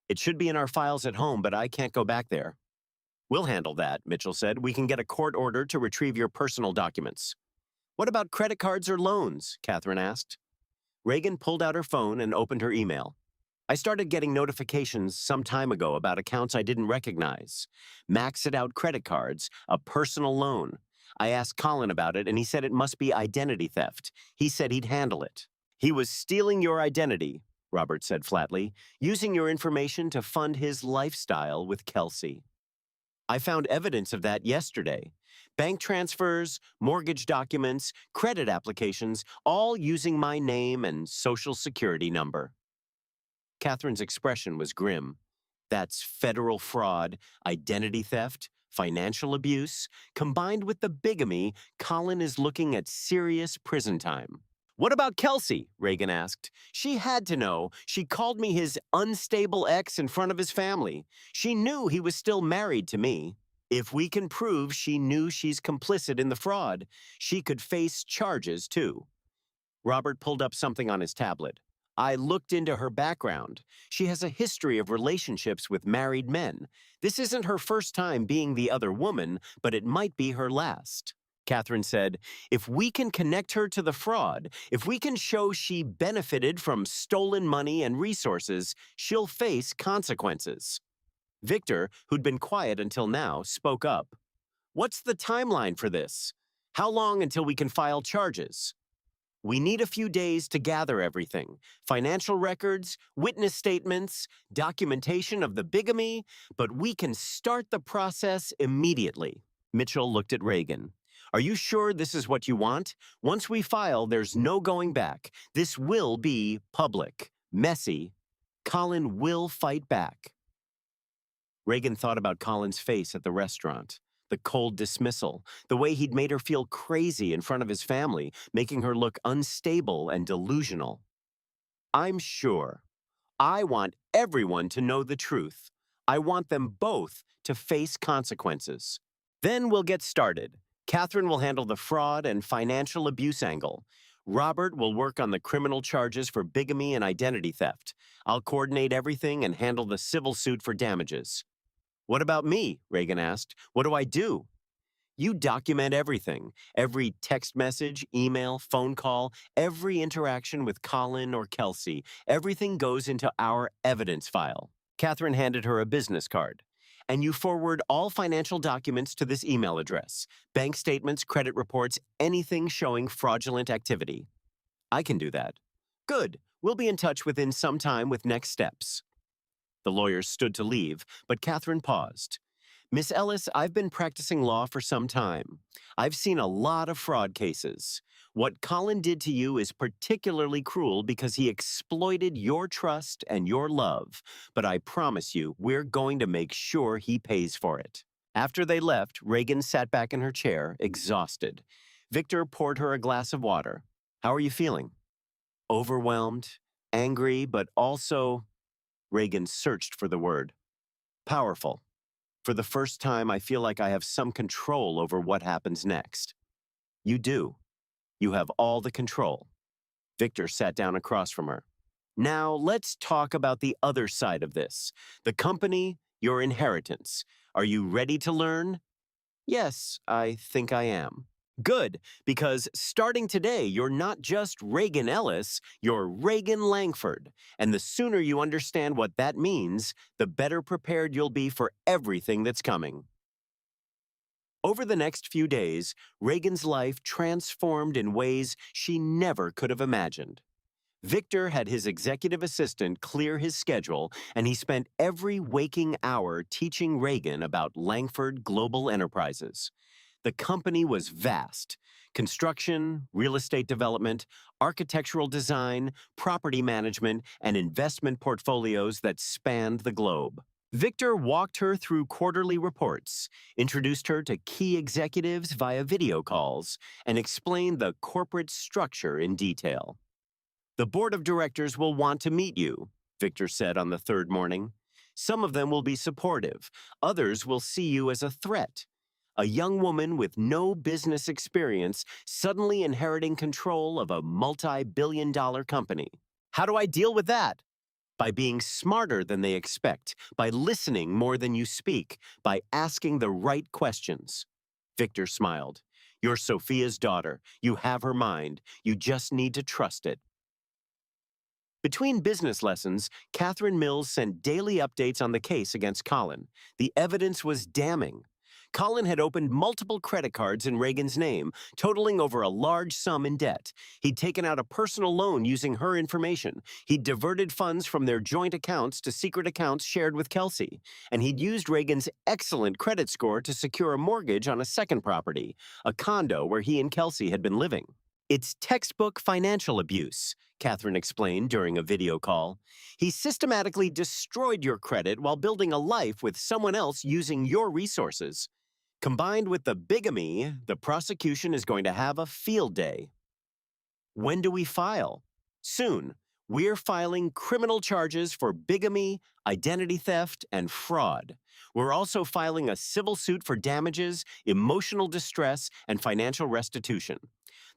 It should be in our files at home, but I can't go back there. We'll handle that, Mitchell said. We can get a court order to retrieve your personal documents. What about credit cards or loans? Catherine asked. Reagan pulled out her phone and opened her email. I started getting notifications some time ago about accounts I didn't recognize. Maxed out credit cards, a personal loan. I asked Colin about it, and he said it must be identity theft. He said he'd handle it. He was stealing your identity, Robert said flatly, using your information to fund his lifestyle with Kelsey. I found evidence of that yesterday. Bank transfers, mortgage documents, credit applications, all using my name and social security number. Catherine's expression was grim. That's federal fraud, identity theft, financial abuse. Combined with the bigamy, Colin is looking at serious prison time. What about Kelsey? Reagan asked. She had to know. She called me his unstable ex in front of his family. She knew he was still married to me. If we can prove she knew she's complicit in the fraud, she could face charges too. Robert pulled up something on his tablet. I looked into her background. She has a history of relationships with married men. This isn't her first time being the other woman, but it might be her last. Catherine said, if we can connect her to the fraud, if we can show she benefited from stolen money and resources, she'll face consequences. Victor, who'd been quiet until now, spoke up. What's the timeline for this? How long until we can file charges? We need a few days to gather everything: financial records, witness statements, documentation of the bigamy, but we can start the process immediately. Mitchell looked at Reagan. Are you sure this is what you want? Once we file, there's no going back. This will be public, messy. Colin will fight back. Reagan thought about Colin's face at the restaurant. The cold dismissal, the way he'd made her feel crazy in front of his family, making her look unstable and delusional. I'm sure. I want everyone to know the truth. I want them both to face consequences. Then we'll get started. Catherine will handle the fraud and financial abuse angle. Robert will work on the criminal charges for bigamy and identity theft. I'll coordinate everything and handle the civil suit for damages. What about me? Reagan asked. What do I do? You document everything. Every text message, email, phone call, every interaction with Colin or Kelsey. Everything goes into our evidence file. Catherine handed her a business card. And you forward all financial documents to this email address: bank statements, credit reports, anything showing fraudulent activity. I can do that. Good. We'll be in touch within some time with next steps. The lawyers stood to leave, but Catherine paused. Miss Ellis, I've been practicing law for some time. I've seen a lot of fraud cases. What Colin did to you is particularly cruel because he exploited your trust and your love. But I promise you, we're going to make sure he pays for it. After they left, Reagan sat back in her chair, exhausted. Victor poured her a glass of water. How are you feeling? Overwhelmed, angry, but also... Reagan searched for the word. Powerful. For the first time, I feel like I have some control over what happens next. You do. You have all the control. Victor sat down across from her. Now, let's talk about the other side of this. The company, your inheritance. Are you ready to learn? Yes, I think I am. Good, because starting today, you're not just Reagan Ellis, you're Reagan Langford. And the sooner you understand what that means, the better prepared you'll be for everything that's coming. Over the next few days, Reagan's life transformed in ways she never could have imagined. Victor had his executive assistant clear his schedule, and he spent every waking hour teaching Reagan about Langford Global Enterprises. The company was vast: construction, real estate development, architectural design, property management, and investment portfolios that spanned the globe. Victor walked her through quarterly reports, introduced her to key executives via video calls, and explained the corporate structure in detail. The board of directors will want to meet you, Victor said on the third morning. Some of them will be supportive. Others will see you as a threat. A young woman with no business experience suddenly inheriting control of a multi-billion-dollar company. How do I deal with that? By being smarter than they expect, by listening more than you speak, by asking the right questions. Victor smiled. You're Sophia's daughter. You have her mind. You just need to trust it. Between business lessons, Catherine Mills sent daily updates on the case against Colin. The evidence was damning. Colin had opened multiple credit cards in Reagan's name, totaling over a large sum in debt. He'd taken out a personal loan using her information. He'd diverted funds from their joint accounts to secret accounts shared with Kelsey. And he'd used Reagan's excellent credit score to secure a mortgage on a second property, a condo where he and Kelsey had been living. It's textbook financial abuse, Catherine explained during a video call. He systematically destroyed your credit while building a life with someone else using your resources. Combined with the bigamy, the prosecution is going to have a field day. When do we file? Soon. We're filing criminal charges for bigamy, identity theft, and fraud. We're also filing a civil suit for damages, emotional distress, and financial restitution.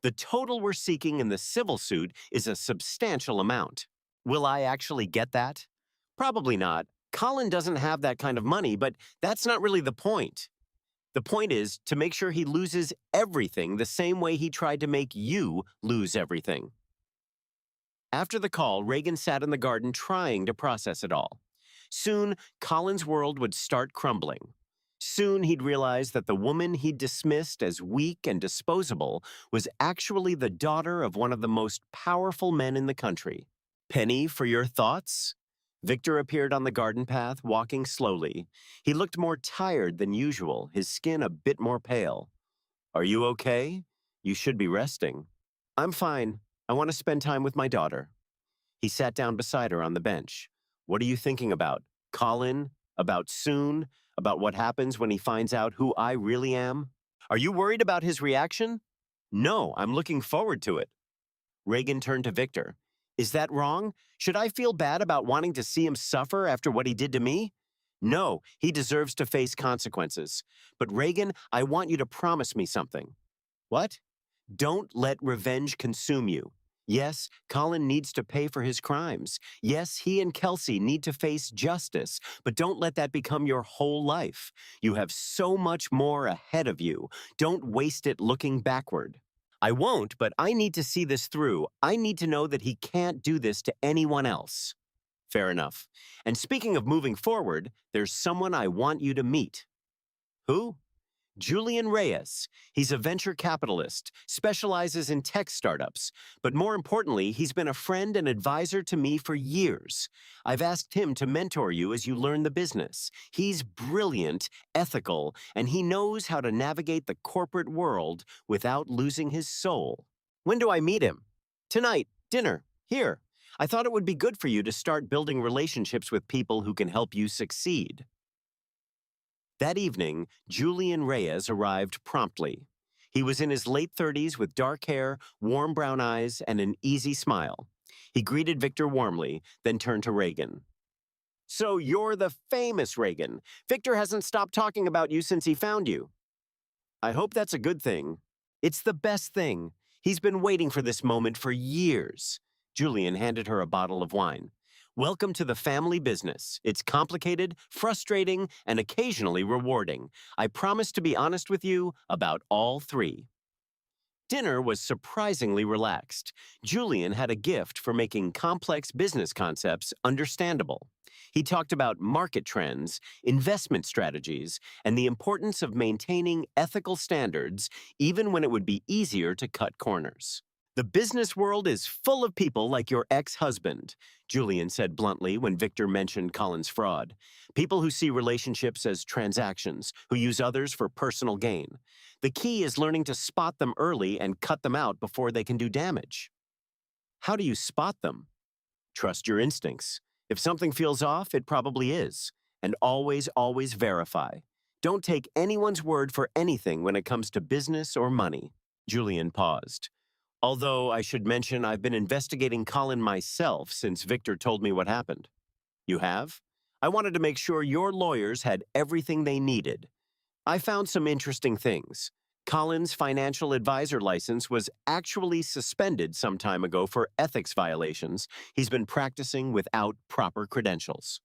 The total we're seeking in the civil suit is a substantial amount. Will I actually get that? Probably not. Colin doesn't have that kind of money, but that's not really the point. The point is to make sure he loses everything the same way he tried to make you lose everything. After the call, Reagan sat in the garden trying to process it all. Soon, Colin's world would start crumbling. Soon he'd realize that the woman he'd dismissed as weak and disposable was actually the daughter of one of the most powerful men in the country. Penny, for your thoughts? Victor appeared on the garden path, walking slowly. He looked more tired than usual, his skin a bit more pale. Are you okay? You should be resting. I'm fine. I want to spend time with my daughter. He sat down beside her on the bench. What are you thinking about? Colin? About soon? About what happens when he finds out who I really am? Are you worried about his reaction? No, I'm looking forward to it. Reagan turned to Victor. Is that wrong? Should I feel bad about wanting to see him suffer after what he did to me? No, he deserves to face consequences. But Reagan, I want you to promise me something. What? Don't let revenge consume you. Yes, Colin needs to pay for his crimes. Yes, he and Kelsey need to face justice, but don't let that become your whole life. You have so much more ahead of you. Don't waste it looking backward. I won't, but I need to see this through. I need to know that he can't do this to anyone else. Fair enough. And speaking of moving forward, there's someone I want you to meet. Who? Julian Reyes. He's a venture capitalist, specializes in tech startups. But more importantly, he's been a friend and advisor to me for years. I've asked him to mentor you as you learn the business. He's brilliant, ethical, and he knows how to navigate the corporate world without losing his soul. When do I meet him? Tonight, dinner, here. I thought it would be good for you to start building relationships with people who can help you succeed. That evening, Julian Reyes arrived promptly. He was in his late 30s with dark hair, warm brown eyes, and an easy smile. He greeted Victor warmly, then turned to Reagan. So you're the famous Reagan. Victor hasn't stopped talking about you since he found you. I hope that's a good thing. It's the best thing. He's been waiting for this moment for years. Julian handed her a bottle of wine. Welcome to the family business. It's complicated, frustrating, and occasionally rewarding. I promise to be honest with you about all three. Dinner was surprisingly relaxed. Julian had a gift for making complex business concepts understandable. He talked about market trends, investment strategies, and the importance of maintaining ethical standards even when it would be easier to cut corners. The business world is full of people like your ex-husband, Julian said bluntly when Victor mentioned Colin's fraud. People who see relationships as transactions, who use others for personal gain. The key is learning to spot them early and cut them out before they can do damage. How do you spot them? Trust your instincts. If something feels off, it probably is. And always verify. Don't take anyone's word for anything when it comes to business or money. Julian paused. Although I should mention I've been investigating Colin myself since Victor told me what happened. You have? I wanted to make sure your lawyers had everything they needed. I found some interesting things. Colin's financial advisor license was actually suspended some time ago for ethics violations. He's been practicing without proper credentials.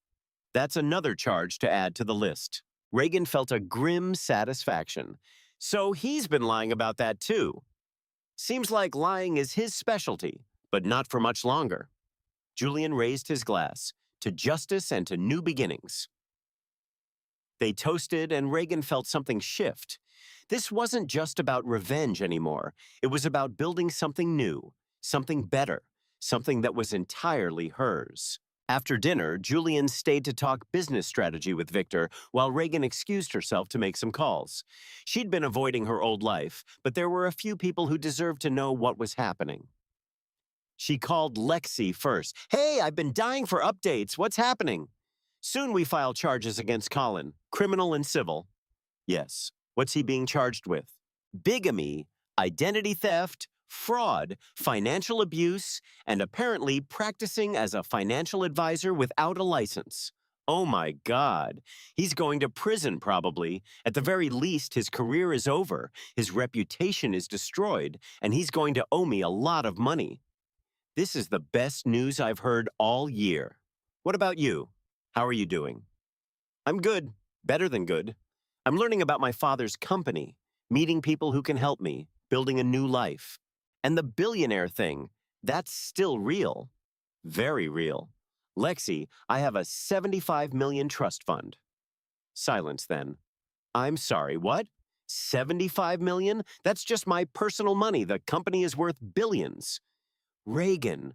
That's another charge to add to the list. Reagan felt a grim satisfaction. So he's been lying about that too. Seems like lying is his specialty, but not for much longer. Julian raised his glass to justice and to new beginnings. They toasted, and Reagan felt something shift. This wasn't just about revenge anymore. It was about building something new, something better, something that was entirely hers. After dinner, Julian stayed to talk business strategy with Victor while Reagan excused herself to make some calls. She'd been avoiding her old life, but there were a few people who deserved to know what was happening. She called Lexi first. Hey, I've been dying for updates. What's happening? Soon we file charges against Colin, criminal and civil. Yes. What's he being charged with? Bigamy, identity theft, fraud, financial abuse, and apparently practicing as a financial advisor without a license. Oh my God. He's going to prison probably. At the very least, his career is over, his reputation is destroyed, and he's going to owe me a lot of money. This is the best news I've heard all year. What about you? How are you doing? I'm good. Better than good. I'm learning about my father's company, meeting people who can help me, building a new life. And the billionaire thing, that's still real. Very real. Lexi, I have a 75 million trust fund. Silence then. I'm sorry, what? 75 million? That's just my personal money. The company is worth billions. Reagan,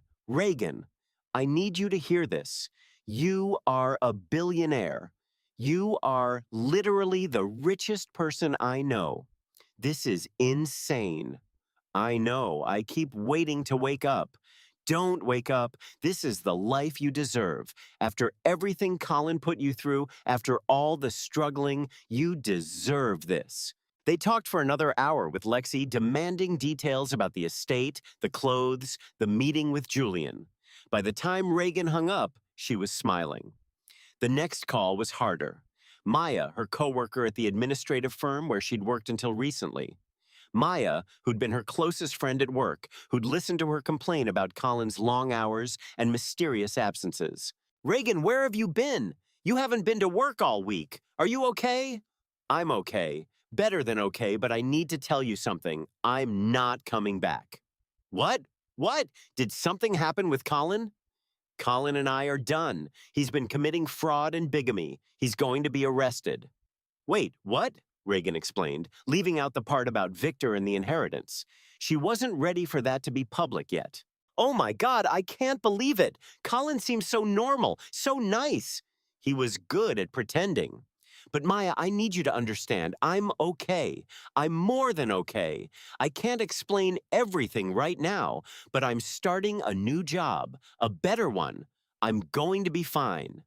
I need you to hear this. You are a billionaire. You are literally the richest person I know. This is insane. I know, I keep waiting to wake up. Don't wake up. This is the life you deserve. After everything Colin put you through, after all the struggling, you deserve this. They talked for another hour with Lexi, demanding details about the estate, the clothes, the meeting with Julian. By the time Reagan hung up, she was smiling. The next call was harder. Maya, her coworker at the administrative firm where she'd worked until recently. Maya, who'd been her closest friend at work, who'd listened to her complain about Colin's long hours and mysterious absences. Reagan, where have you been? You haven't been to work all week. Are you okay? I'm okay. Better than okay, but I need to tell you something. I'm not coming back. What? What? Did something happen with Colin? Colin and I are done. He's been committing fraud and bigamy. He's going to be arrested. Wait, what? Reagan explained, leaving out the part about Victor and the inheritance. She wasn't ready for that to be public yet. Oh my God, I can't believe it. Colin seems so normal, so nice. He was good at pretending. But Maya, I need you to understand, I'm okay. I'm more than okay. I can't explain everything right now, but I'm starting a new job, a better one. I'm going to be fine.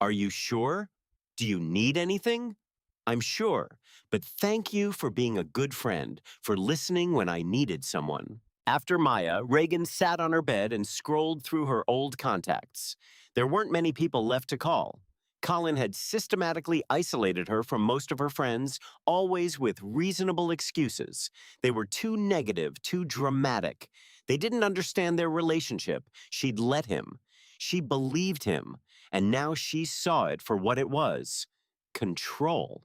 Are you sure? Do you need anything? I'm sure, but thank you for being a good friend, for listening when I needed someone. After Maya, Reagan sat on her bed and scrolled through her old contacts. There weren't many people left to call. Colin had systematically isolated her from most of her friends, always with reasonable excuses. They were too negative, too dramatic. They didn't understand their relationship. She'd let him. She believed him, and now she saw it for what it was: control.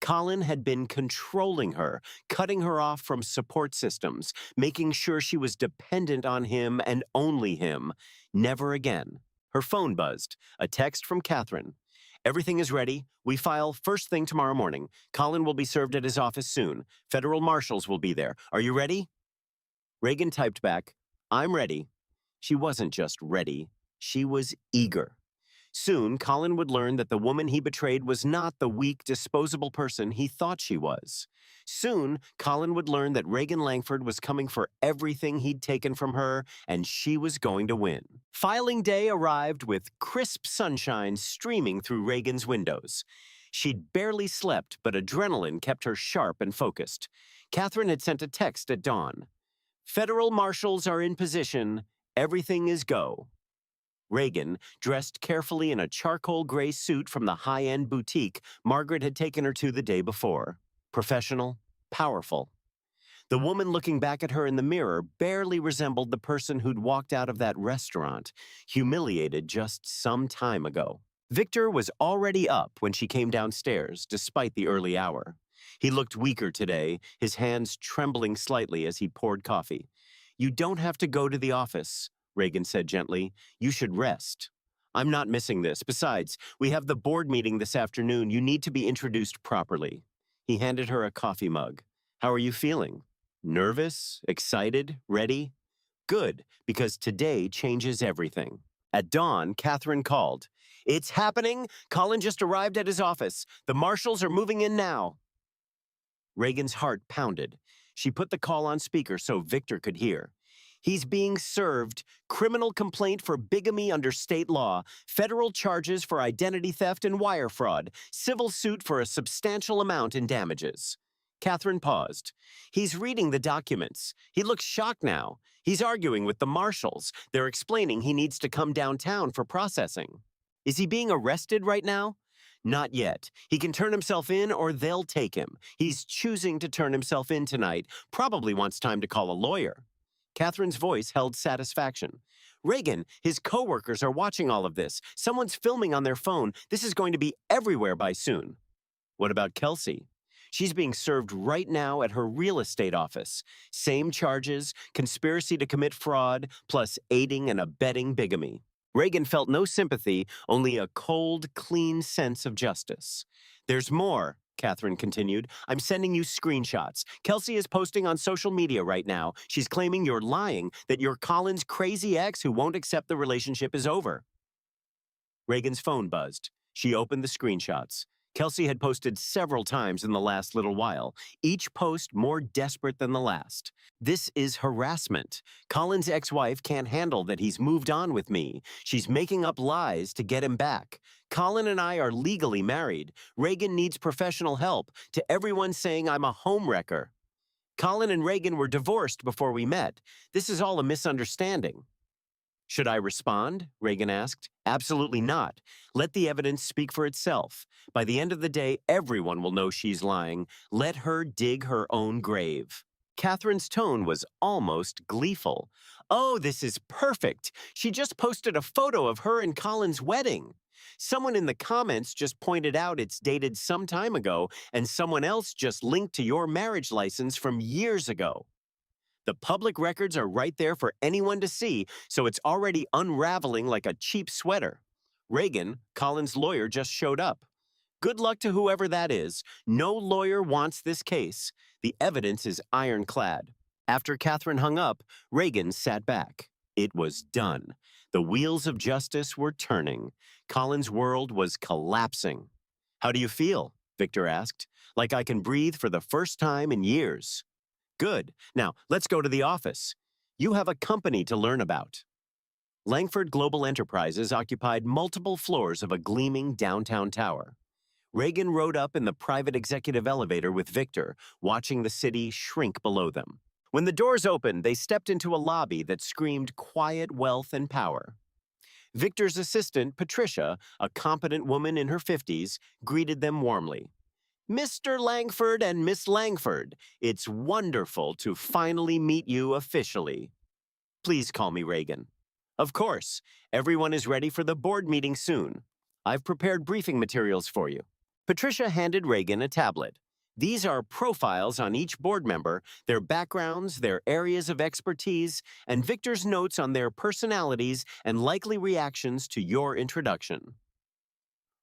Colin had been controlling her, cutting her off from support systems, making sure she was dependent on him and only him. Never again. Her phone buzzed. A text from Catherine. Everything is ready. We file first thing tomorrow morning. Colin will be served at his office soon. Federal marshals will be there. Are you ready? Reagan typed back, I'm ready. She wasn't just ready. She was eager. Soon, Colin would learn that the woman he betrayed was not the weak, disposable person he thought she was. Soon, Colin would learn that Reagan Langford was coming for everything he'd taken from her, and she was going to win. Filing day arrived with crisp sunshine streaming through Reagan's windows. She'd barely slept, but adrenaline kept her sharp and focused. Catherine had sent a text at dawn. Federal marshals are in position. Everything is go. Reagan, dressed carefully in a charcoal gray suit from the high-end boutique Margaret had taken her to the day before. Professional, powerful. The woman looking back at her in the mirror barely resembled the person who'd walked out of that restaurant, humiliated just some time ago. Victor was already up when she came downstairs, despite the early hour. He looked weaker today, his hands trembling slightly as he poured coffee. You don't have to go to the office, Reagan said gently. You should rest. I'm not missing this. Besides, we have the board meeting this afternoon. You need to be introduced properly. He handed her a coffee mug. How are you feeling? Nervous? Excited? Ready? Good, because today changes everything. At dawn, Catherine called. It's happening. Colin just arrived at his office. The marshals are moving in now. Reagan's heart pounded. She put the call on speaker so Victor could hear. He's being served. Criminal complaint for bigamy under state law. Federal charges for identity theft and wire fraud. Civil suit for a substantial amount in damages. Catherine paused. He's reading the documents. He looks shocked now. He's arguing with the marshals. They're explaining he needs to come downtown for processing. Is he being arrested right now? Not yet. He can turn himself in or they'll take him. He's choosing to turn himself in tonight. Probably wants time to call a lawyer. Catherine's voice held satisfaction. Reagan, his coworkers are watching all of this. Someone's filming on their phone. This is going to be everywhere by soon. What about Kelsey? She's being served right now at her real estate office. Same charges, conspiracy to commit fraud, plus aiding and abetting bigamy. Reagan felt no sympathy, only a cold, clean sense of justice. There's more, Catherine continued. I'm sending you screenshots. Kelsey is posting on social media right now. She's claiming you're lying, that you're Colin's crazy ex who won't accept the relationship is over. Reagan's phone buzzed. She opened the screenshots. Kelsey had posted several times in the last little while, each post more desperate than the last. This is harassment. Colin's ex-wife can't handle that he's moved on with me. She's making up lies to get him back. Colin and I are legally married. Reagan needs professional help. To everyone saying I'm a homewrecker. Colin and Reagan were divorced before we met. This is all a misunderstanding. Should I respond? Reagan asked. Absolutely not. Let the evidence speak for itself. By the end of the day, everyone will know she's lying. Let her dig her own grave. Catherine's tone was almost gleeful. Oh, this is perfect. She just posted a photo of her and Colin's wedding. Someone in the comments just pointed out it's dated some time ago, and someone else just linked to your marriage license from years ago. The public records are right there for anyone to see, so it's already unraveling like a cheap sweater. Reagan, Colin's lawyer, just showed up. Good luck to whoever that is. No lawyer wants this case. The evidence is ironclad. After Catherine hung up, Reagan sat back. It was done. The wheels of justice were turning. Colin's world was collapsing. How do you feel? Victor asked. Like I can breathe for the first time in years. Good. Now, let's go to the office. You have a company to learn about. Langford Global Enterprises occupied multiple floors of a gleaming downtown tower. Reagan rode up in the private executive elevator with Victor, watching the city shrink below them. When the doors opened, they stepped into a lobby that screamed quiet wealth and power. Victor's assistant, Patricia, a competent woman in her 50s, greeted them warmly. Mr. Langford and Miss Langford, it's wonderful to finally meet you officially. Please call me Reagan. Of course, everyone is ready for the board meeting soon. I've prepared briefing materials for you. Patricia handed Reagan a tablet. These are profiles on each board member, their backgrounds, their areas of expertise, and Victor's notes on their personalities and likely reactions to your introduction.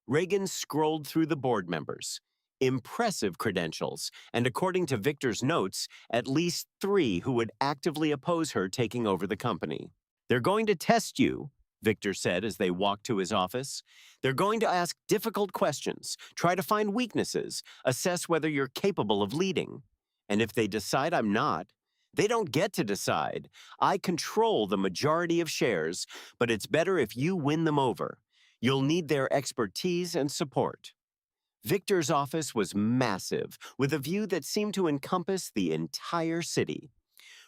Reagan scrolled through the board members. Impressive credentials, and according to Victor's notes, at least 3 who would actively oppose her taking over the company. They're going to test you, Victor said as they walked to his office. They're going to ask difficult questions, try to find weaknesses, assess whether you're capable of leading. And if they decide I'm not, they don't get to decide. I control the majority of shares, but it's better if you win them over. You'll need their expertise and support. Victor's office was massive, with a view that seemed to encompass the entire city.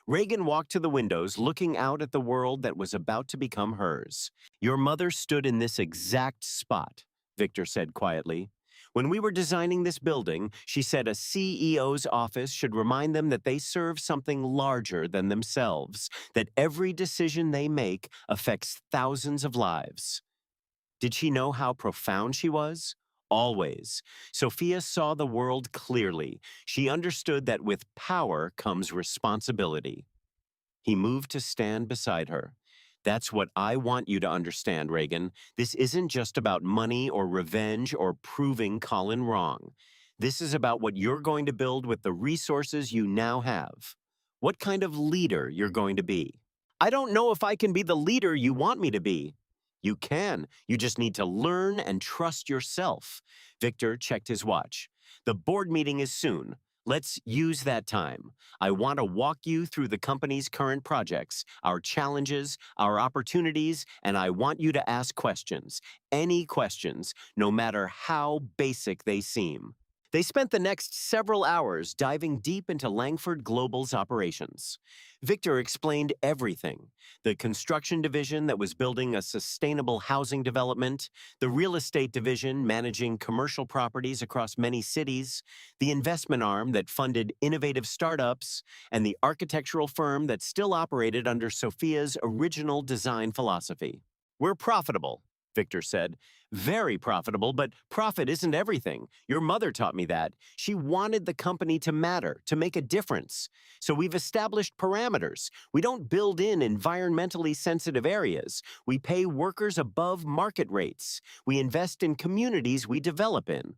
Reagan walked to the windows, looking out at the world that was about to become hers. Your mother stood in this exact spot, Victor said quietly. When we were designing this building, she said a CEO's office should remind them that they serve something larger than themselves, that every decision they make affects thousands of lives. Did she know how profound she was? Always. Sophia saw the world clearly. She understood that with power comes responsibility. He moved to stand beside her. That's what I want you to understand, Reagan. This isn't just about money or revenge or proving Colin wrong. This is about what you're going to build with the resources you now have. What kind of leader you're going to be. I don't know if I can be the leader you want me to be. You can. You just need to learn and trust yourself. Victor checked his watch. The board meeting is soon. Let's use that time. I want to walk you through the company's current projects, our challenges, our opportunities, and I want you to ask questions. Any questions, no matter how basic they seem. They spent the next several hours diving deep into Langford Global's operations. Victor explained everything: the construction division that was building a sustainable housing development, the real estate division managing commercial properties across many cities, the investment arm that funded innovative startups, and the architectural firm that still operated under Sophia's original design philosophy. We're profitable, Victor said. Very profitable, but profit isn't everything. Your mother taught me that. She wanted the company to matter, to make a difference. So we've established parameters. We don't build in environmentally sensitive areas. We pay workers above market rates. We invest in communities we develop in.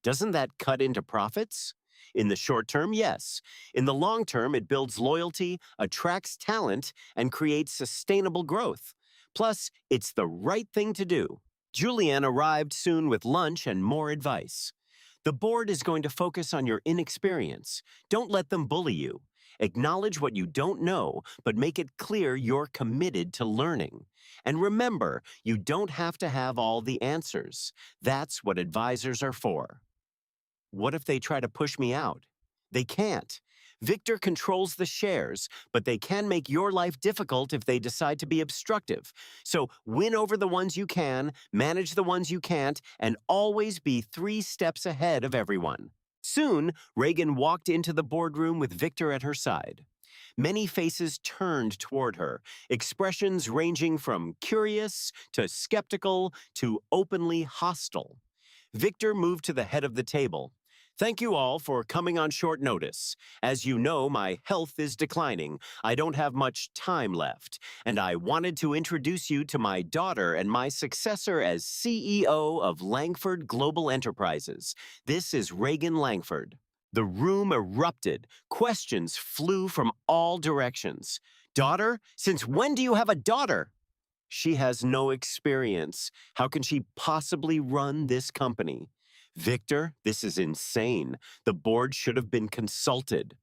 Doesn't that cut into profits? In the short term, yes. In the long term, it builds loyalty, attracts talent, and creates sustainable growth. Plus, it's the right thing to do. Julianne arrived soon with lunch and more advice. The board is going to focus on your inexperience. Don't let them bully you. Acknowledge what you don't know, but make it clear you're committed to learning. And remember, you don't have to have all the answers. That's what advisors are for. What if they try to push me out? They can't. Victor controls the shares, but they can make your life difficult if they decide to be obstructive. So win over the ones you can, manage the ones you can't, and always be 3 steps ahead of everyone. Soon, Reagan walked into the boardroom with Victor at her side. Many faces turned toward her, expressions ranging from curious to skeptical to openly hostile. Victor moved to the head of the table. Thank you all for coming on short notice. As you know, my health is declining. I don't have much time left, and I wanted to introduce you to my daughter and my successor as CEO of Langford Global Enterprises. This is Reagan Langford. The room erupted. Questions flew from all directions. Daughter? Since when do you have a daughter? She has no experience. How can she possibly run this company? Victor, this is insane. The board should have been consulted.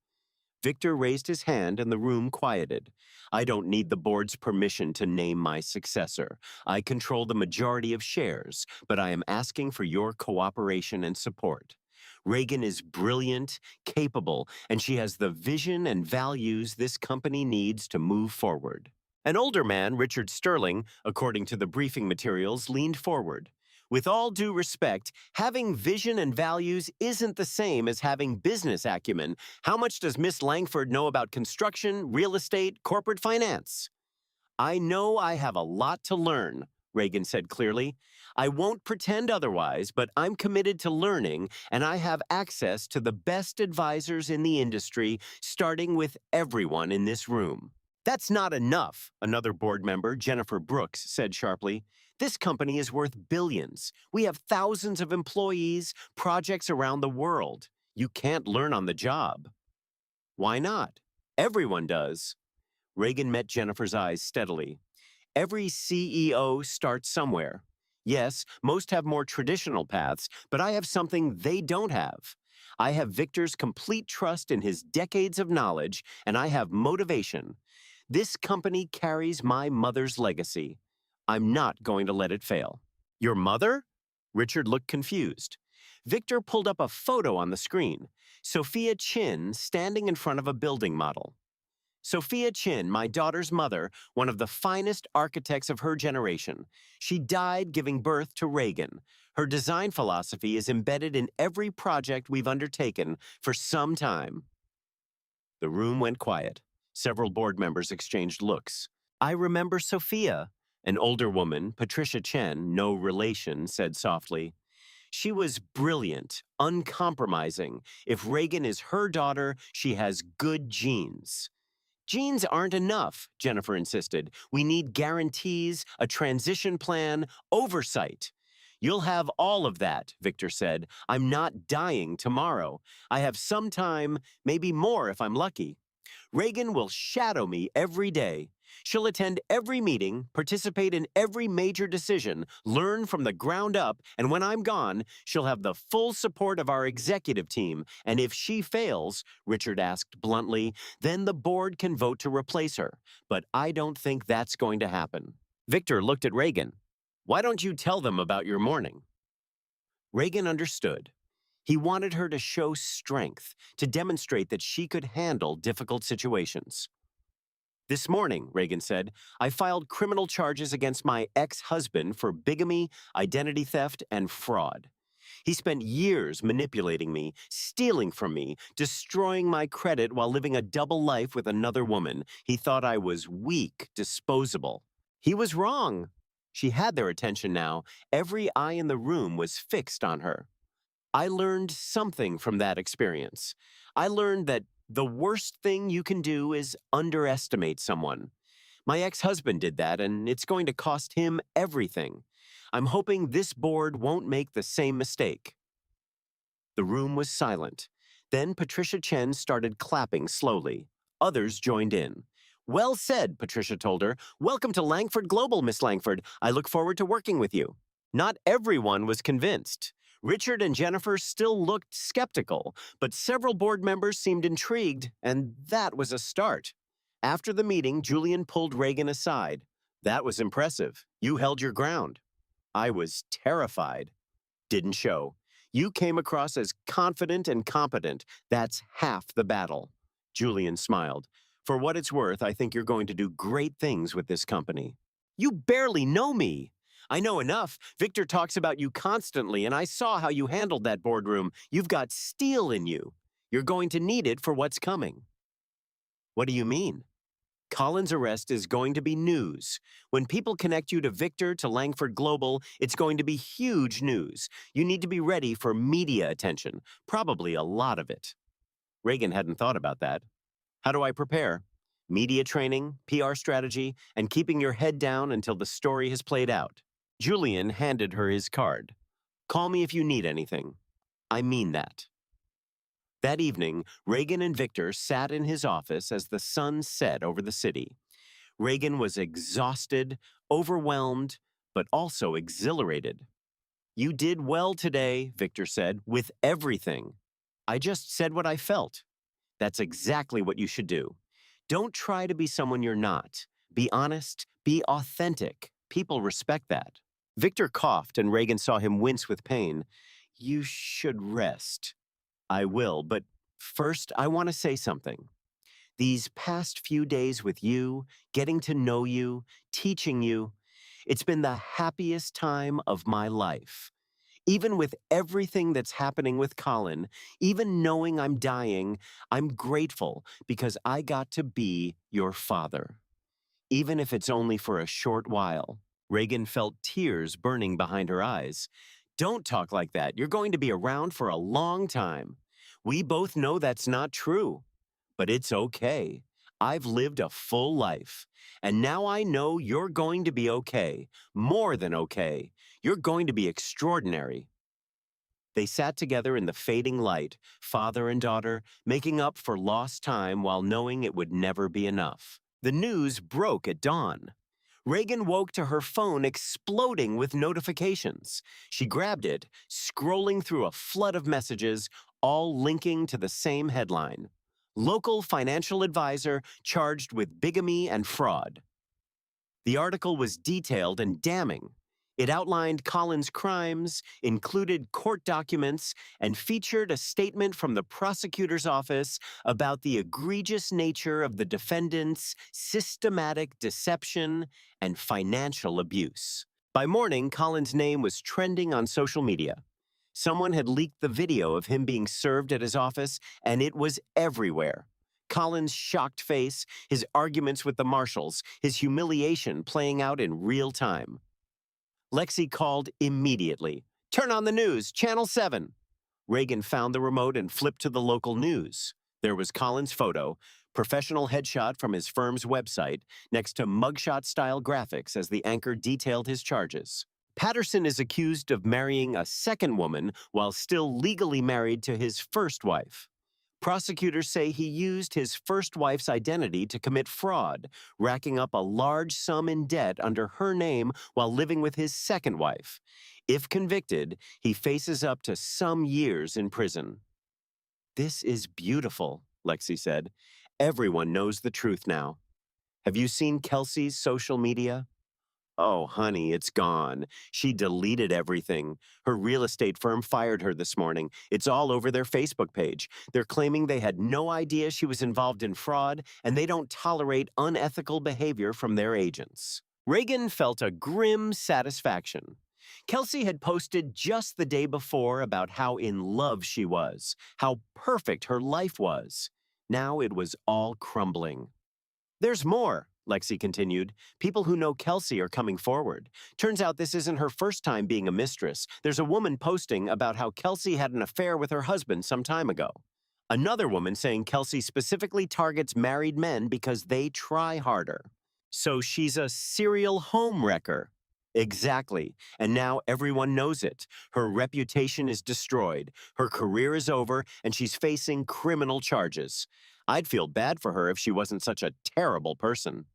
Victor raised his hand and the room quieted. I don't need the board's permission to name my successor. I control the majority of shares, but I am asking for your cooperation and support. Reagan is brilliant, capable, and she has the vision and values this company needs to move forward. An older man, Richard Sterling, according to the briefing materials, leaned forward. With all due respect, having vision and values isn't the same as having business acumen. How much does Miss Langford know about construction, real estate, corporate finance? I know I have a lot to learn, Reagan said clearly. I won't pretend otherwise, but I'm committed to learning, and I have access to the best advisors in the industry, starting with everyone in this room. That's not enough, another board member, Jennifer Brooks, said sharply. This company is worth billions. We have thousands of employees, projects around the world. You can't learn on the job. Why not? Everyone does. Reagan met Jennifer's eyes steadily. Every CEO starts somewhere. Yes, most have more traditional paths, but I have something they don't have. I have Victor's complete trust in his decades of knowledge, and I have motivation. This company carries my mother's legacy. I'm not going to let it fail. Your mother? Richard looked confused. Victor pulled up a photo on the screen. Sophia Chin standing in front of a building model. Sophia Chin, my daughter's mother, one of the finest architects of her generation. She died giving birth to Reagan. Her design philosophy is embedded in every project we've undertaken for some time. The room went quiet. Several board members exchanged looks. I remember Sophia. An older woman, Patricia Chen, no relation, said softly. She was brilliant, uncompromising. If Reagan is her daughter, she has good genes. Genes aren't enough, Jennifer insisted. We need guarantees, a transition plan, oversight. You'll have all of that, Victor said. I'm not dying tomorrow. I have some time, maybe more if I'm lucky. Reagan will shadow me every day. She'll attend every meeting, participate in every major decision, learn from the ground up, and when I'm gone, she'll have the full support of our executive team. And if she fails, Richard asked bluntly, then the board can vote to replace her. But I don't think that's going to happen. Victor looked at Reagan. Why don't you tell them about your morning? Reagan understood. He wanted her to show strength, to demonstrate that she could handle difficult situations. This morning, Reagan said, I filed criminal charges against my ex-husband for bigamy, identity theft, and fraud. He spent years manipulating me, stealing from me, destroying my credit while living a double life with another woman. He thought I was weak, disposable. He was wrong. She had their attention now. Every eye in the room was fixed on her. I learned something from that experience. I learned that the worst thing you can do is underestimate someone. My ex-husband did that, and it's going to cost him everything. I'm hoping this board won't make the same mistake. The room was silent. Then Patricia Chen started clapping slowly. Others joined in. "Well said," Patricia told her. "Welcome to Langford Global, Miss Langford. I look forward to working with you." Not everyone was convinced. Richard and Jennifer still looked skeptical, but several board members seemed intrigued, and that was a start. After the meeting, Julian pulled Reagan aside. "That was impressive. You held your ground." I was terrified. "Didn't show. You came across as confident and competent. That's half the battle." Julian smiled. "For what it's worth, I think you're going to do great things with this company." "You barely know me." "I know enough. Victor talks about you constantly, and I saw how you handled that boardroom. You've got steel in you. You're going to need it for what's coming." "What do you mean?" "Colin's arrest is going to be news. When people connect you to Victor, to Langford Global, it's going to be huge news. You need to be ready for media attention, probably a lot of it." Reagan hadn't thought about that. "How do I prepare?" "Media training, PR strategy, and keeping your head down until the story has played out." Julian handed her his card. "Call me if you need anything." "I mean that." That evening, Reagan and Victor sat in his office as the sun set over the city. Reagan was exhausted, overwhelmed, but also exhilarated. "You did well today," Victor said, "with everything." "I just said what I felt." "That's exactly what you should do. Don't try to be someone you're not. Be honest, be authentic. People respect that." Victor coughed, and Reagan saw him wince with pain. "You should rest." "I will, but first I want to say something. These past few days with you, getting to know you, teaching you, it's been the happiest time of my life. Even with everything that's happening with Colin, even knowing I'm dying, I'm grateful because I got to be your father. Even if it's only for a short while." Reagan felt tears burning behind her eyes. "Don't talk like that. You're going to be around for a long time. We both know that's not true. But it's okay. I've lived a full life. And now I know you're going to be okay. More than okay. You're going to be extraordinary." They sat together in the fading light, father and daughter, making up for lost time while knowing it would never be enough. The news broke at dawn. Reagan woke to her phone exploding with notifications. She grabbed it, scrolling through a flood of messages, all linking to the same headline: "Local financial advisor charged with bigamy and fraud." The article was detailed and damning. It outlined Colin's crimes, included court documents, and featured a statement from the prosecutor's office about the egregious nature of the defendant's systematic deception and financial abuse. By morning, Colin's name was trending on social media. Someone had leaked the video of him being served at his office, and it was everywhere. Colin's shocked face, his arguments with the marshals, his humiliation playing out in real time. Lexi called immediately. "Turn on the news, Channel 7. Reagan found the remote and flipped to the local news. There was Colin's photo, professional headshot from his firm's website, next to mugshot-style graphics as the anchor detailed his charges. Patterson is accused of marrying a second woman while still legally married to his first wife. Prosecutors say he used his first wife's identity to commit fraud, racking up a large sum in debt under her name while living with his second wife. If convicted, he faces up to some years in prison." "This is beautiful," Lexi said. "Everyone knows the truth now. Have you seen Kelsey's social media?" "Oh, honey, it's gone. She deleted everything. Her real estate firm fired her this morning. It's all over their Facebook page. They're claiming they had no idea she was involved in fraud, and they don't tolerate unethical behavior from their agents." Reagan felt a grim satisfaction. Kelsey had posted just the day before about how in love she was, how perfect her life was. Now it was all crumbling. "There's more," Lexi continued. People who know Kelsey are coming forward. Turns out this isn't her first time being a mistress. There's a woman posting about how Kelsey had an affair with her husband some time ago. Another woman saying Kelsey specifically targets married men because they try harder. So she's a serial home wrecker. Exactly. And now everyone knows it. Her reputation is destroyed. Her career is over, and she's facing criminal charges. I'd feel bad for her if she wasn't such a terrible person.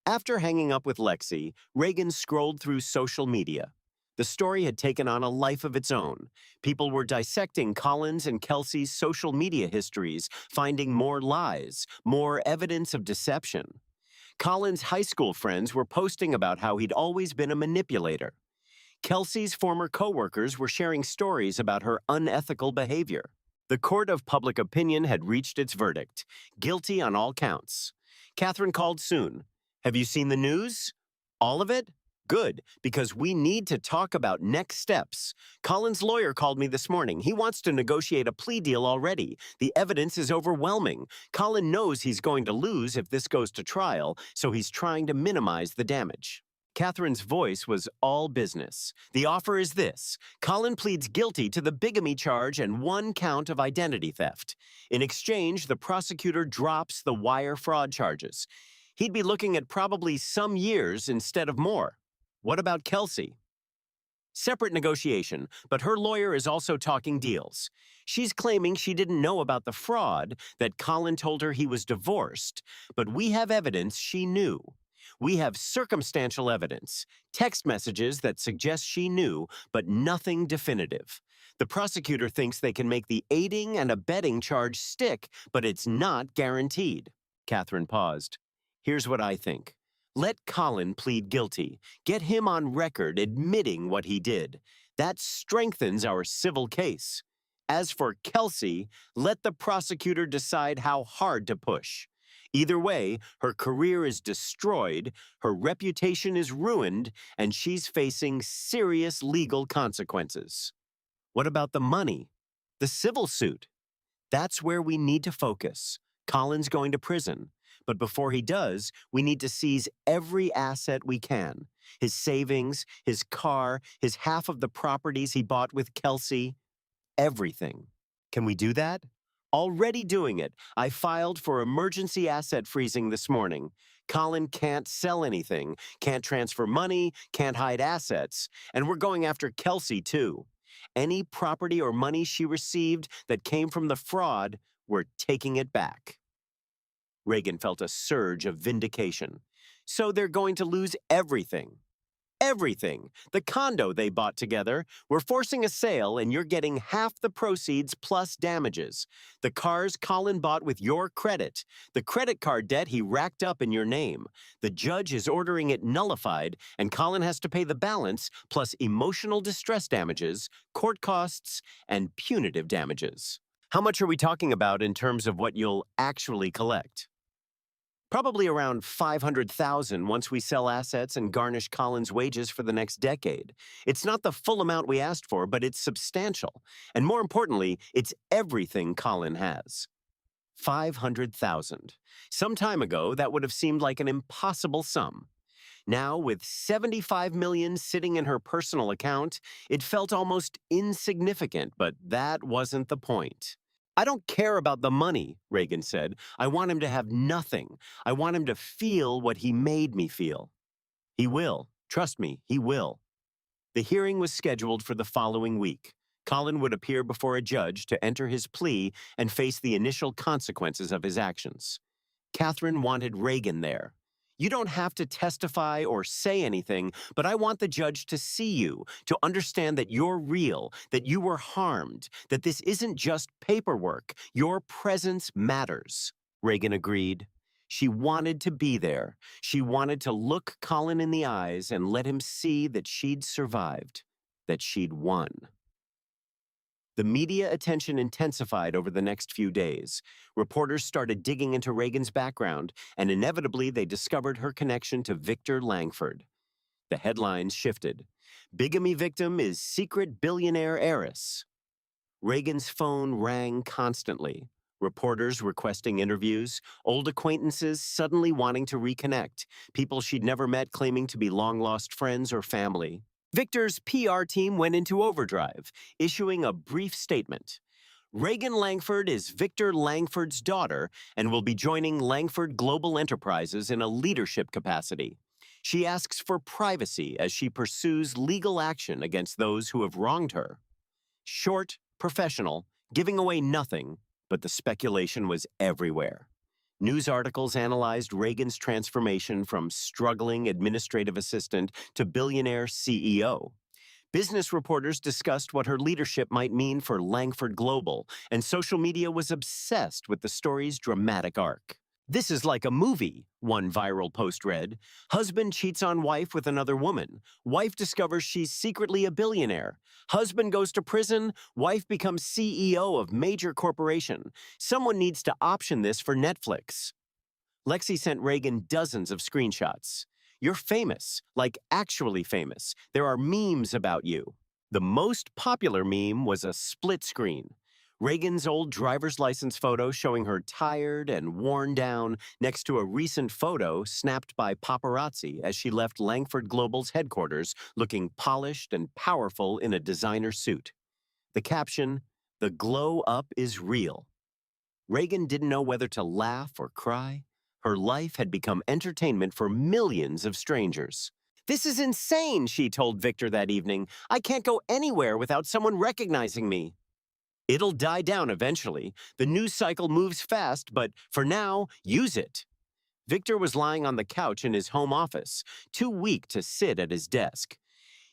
After hanging up with Lexi, Reagan scrolled through social media. The story had taken on a life of its own. People were dissecting Colin's and Kelsey's social media histories, finding more lies, more evidence of deception. Colin's high school friends were posting about how he'd always been a manipulator. Kelsey's former coworkers were sharing stories about her unethical behavior. The court of public opinion had reached its verdict, guilty on all counts. Catherine called soon. Have you seen the news? All of it? Good, because we need to talk about next steps. Colin's lawyer called me this morning. He wants to negotiate a plea deal already. The evidence is overwhelming. Colin knows he's going to lose if this goes to trial, so he's trying to minimize the damage. Catherine's voice was all business. The offer is this. Colin pleads guilty to the bigamy charge and 1 count of identity theft. In exchange, the prosecutor drops the wire fraud charges. He'd be looking at probably some years instead of more. What about Kelsey? Separate negotiation, but her lawyer is also talking deals. She's claiming she didn't know about the fraud, that Colin told her he was divorced, but we have evidence she knew. We have circumstantial evidence, text messages that suggest she knew, but nothing definitive. The prosecutor thinks they can make the aiding and abetting charge stick, but it's not guaranteed. Catherine paused. Here's what I think. Let Colin plead guilty. Get him on record admitting what he did. That strengthens our civil case. As for Kelsey, let the prosecutor decide how hard to push. Either way, her career is destroyed, her reputation is ruined, and she's facing serious legal consequences. What about the money? The civil suit? That's where we need to focus. Colin's going to prison. But before he does, we need to seize every asset we can. His savings, his car, his half of the properties he bought with Kelsey. Everything. Can we do that? Already doing it. I filed for emergency asset freezing this morning. Colin can't sell anything, can't transfer money, can't hide assets, and we're going after Kelsey too. Any property or money she received that came from the fraud, we're taking it back. Reagan felt a surge of vindication. So they're going to lose everything. Everything. The condo they bought together. We're forcing a sale and you're getting half the proceeds plus damages. The cars Colin bought with your credit. The credit card debt he racked up in your name. The judge is ordering it nullified and Colin has to pay the balance plus emotional distress damages, court costs, and punitive damages. How much are we talking about in terms of what you'll actually collect? Probably around $500,000 once we sell assets and garnish Colin's wages for the next decade. It's not the full amount we asked for, but it's substantial. And more importantly, it's everything Colin has. $500,000. Some time ago, that would have seemed like an impossible sum. Now, with $75 million sitting in her personal account, it felt almost insignificant, but that wasn't the point. I don't care about the money, Reagan said. I want him to have nothing. I want him to feel what he made me feel. He will. Trust me, he will. The hearing was scheduled for the following week. Colin would appear before a judge to enter his plea and face the initial consequences of his actions. Catherine wanted Reagan there. You don't have to testify or say anything, but I want the judge to see you, to understand that you're real, that you were harmed, that this isn't just paperwork. Your presence matters. Reagan agreed. She wanted to be there. She wanted to look Colin in the eyes and let him see that she'd survived, that she'd won. The media attention intensified over the next few days. Reporters started digging into Reagan's background, and inevitably they discovered her connection to Victor Langford. The headlines shifted. Bigamy victim is secret billionaire heiress. Reagan's phone rang constantly. Reporters requesting interviews, old acquaintances suddenly wanting to reconnect, people she'd never met claiming to be long-lost friends or family. Victor's PR team went into overdrive, issuing a brief statement. Reagan Langford is Victor Langford's daughter and will be joining Langford Global Enterprises in a leadership capacity. She asks for privacy as she pursues legal action against those who have wronged her. Short, professional, giving away nothing, but the speculation was everywhere. News articles analyzed Reagan's transformation from struggling administrative assistant to billionaire CEO. Business reporters discussed what her leadership might mean for Langford Global, and social media was obsessed with the story's dramatic arc. "This is like a movie," one viral post read. Husband cheats on wife with another woman. Wife discovers she's secretly a billionaire. Husband goes to prison. Wife becomes CEO of major corporation. Someone needs to option this for Netflix. Lexi sent Reagan dozens of screenshots. "You're famous, like actually famous. There are memes about you." The most popular meme was a split screen. Reagan's old driver's license photo showing her tired and worn down next to a recent photo snapped by paparazzi as she left Langford Global's headquarters looking polished and powerful in a designer suit. The caption, "The glow up is real." Reagan didn't know whether to laugh or cry. Her life had become entertainment for millions of strangers. "This is insane," she told Victor that evening. "I can't go anywhere without someone recognizing me." It'll die down eventually. The news cycle moves fast, but for now, use it. Victor was lying on the couch in his home office, too weak to sit at his desk.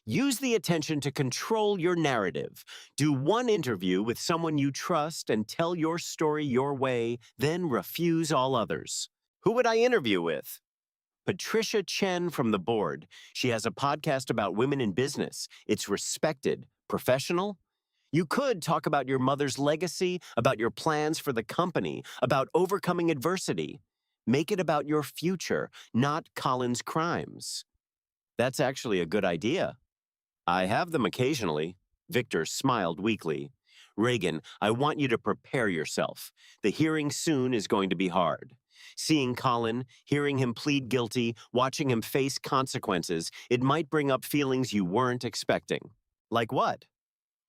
Use the attention to control your narrative. Do one interview with someone you trust and tell your story your way, then refuse all others. Who would I interview with? Patricia Chen from the board. She has a podcast about women in business. It's respected, professional. You could talk about your mother's legacy, about your plans for the company, about overcoming adversity. Make it about your future, not Colin's crimes. That's actually a good idea. I have them occasionally. Victor smiled weakly. Reagan, I want you to prepare yourself. The hearing soon is going to be hard. Seeing Colin, hearing him plead guilty, watching him face consequences, it might bring up feelings you weren't expecting. Like what?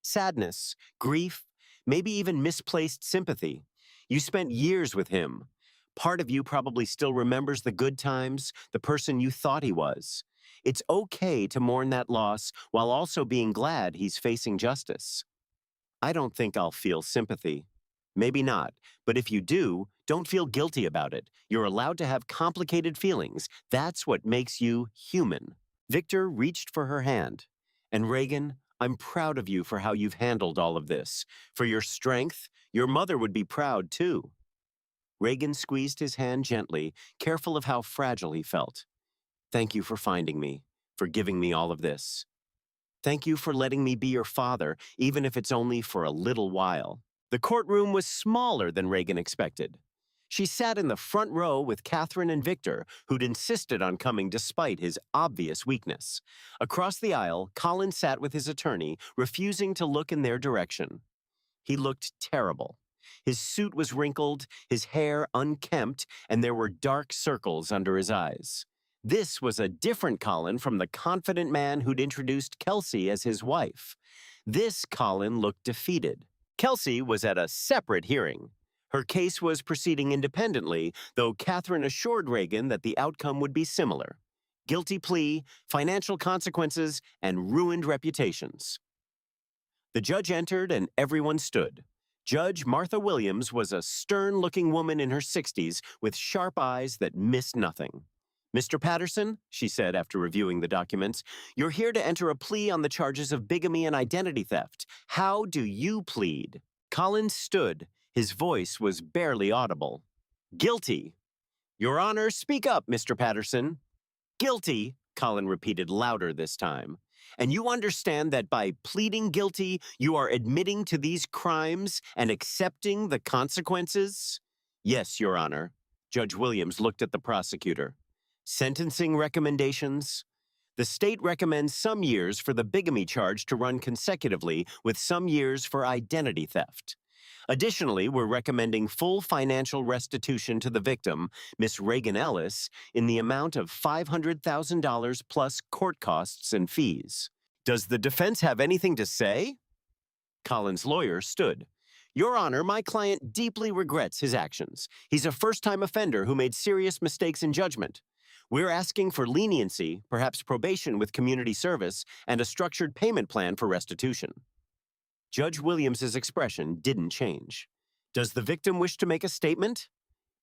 Sadness, grief, maybe even misplaced sympathy. You spent years with him. Part of you probably still remembers the good times, the person you thought he was. It's okay to mourn that loss while also being glad he's facing justice. I don't think I'll feel sympathy. Maybe not, but if you do, don't feel guilty about it. You're allowed to have complicated feelings. That's what makes you human. Victor reached for her hand. And Reagan, I'm proud of you for how you've handled all of this. For your strength, your mother would be proud too. Reagan squeezed his hand gently, careful of how fragile he felt. Thank you for finding me, for giving me all of this. Thank you for letting me be your father, even if it's only for a little while. The courtroom was smaller than Reagan expected. She sat in the front row with Catherine and Victor, who'd insisted on coming despite his obvious weakness. Across the aisle, Colin sat with his attorney, refusing to look in their direction. He looked terrible. His suit was wrinkled, his hair unkempt, and there were dark circles under his eyes. This was a different Colin from the confident man who'd introduced Kelsey as his wife. This Colin looked defeated. Kelsey was at a separate hearing. Her case was proceeding independently, though Catherine assured Reagan that the outcome would be similar. Guilty plea, financial consequences, and ruined reputations. The judge entered and everyone stood. Judge Martha Williams was a stern-looking woman in her 60s with sharp eyes that missed nothing. "Mr. Patterson," she said after reviewing the documents, "you're here to enter a plea on the charges of bigamy and identity theft. How do you plead?" Collins stood. His voice was barely audible. "Guilty." "Your Honor, speak up, Mr. Patterson." "Guilty," Colin repeated louder this time. "And you understand that by pleading guilty, you are admitting to these crimes and accepting the consequences?" "Yes, Your Honor." Judge Williams looked at the prosecutor. "Sentencing recommendations?" "The state recommends some years for the bigamy charge to run consecutively with some years for identity theft. Additionally, we're recommending full financial restitution to the victim, Miss Reagan Ellis, in the amount of $500,000 plus court costs and fees. Does the defense have anything to say? Colin's lawyer stood. Your Honor, my client deeply regrets his actions. He's a first-time offender who made serious mistakes in judgment. We're asking for leniency, perhaps probation with community service, and a structured payment plan for restitution. Judge Williams's expression didn't change. Does the victim wish to make a statement?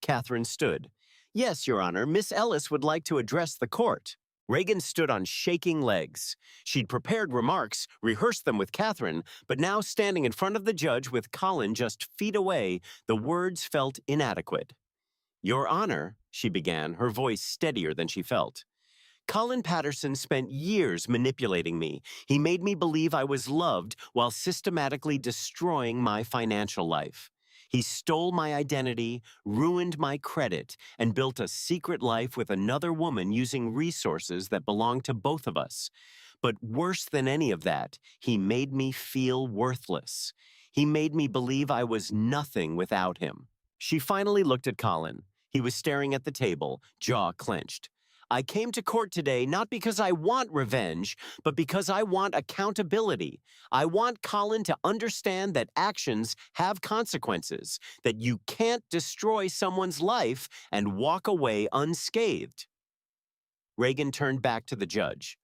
Catherine stood. Yes, Your Honor, Miss Ellis would like to address the court. Reagan stood on shaking legs. She'd prepared remarks, rehearsed them with Catherine, but now standing in front of the judge with Colin just feet away, the words felt inadequate. Your Honor, she began, her voice steadier than she felt. Colin Patterson spent years manipulating me. He made me believe I was loved while systematically destroying my financial life. He stole my identity, ruined my credit, and built a secret life with another woman using resources that belonged to both of us. But worse than any of that, he made me feel worthless. He made me believe I was nothing without him. She finally looked at Colin. He was staring at the table, jaw clenched. I came to court today not because I want revenge, but because I want accountability. I want Colin to understand that actions have consequences, that you can't destroy someone's life and walk away unscathed. Reagan turned back to the judge.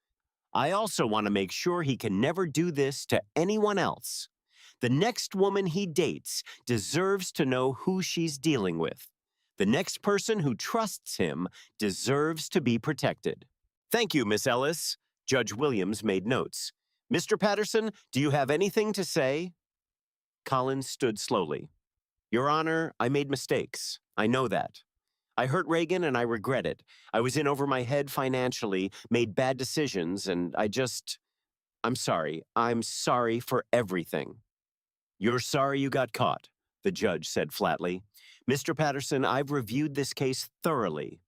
I also want to make sure he can never do this to anyone else. The next woman he dates deserves to know who she's dealing with. The next person who trusts him deserves to be protected. Thank you, Miss Ellis. Judge Williams made notes. Mr. Patterson, do you have anything to say? Collins stood slowly. Your Honor, I made mistakes. I know that. I hurt Reagan and I regret it. I was in over my head financially, made bad decisions, and I'm sorry. I'm sorry for everything. You're sorry you got caught, the judge said flatly. Mr. Patterson, I've reviewed this case thoroughly.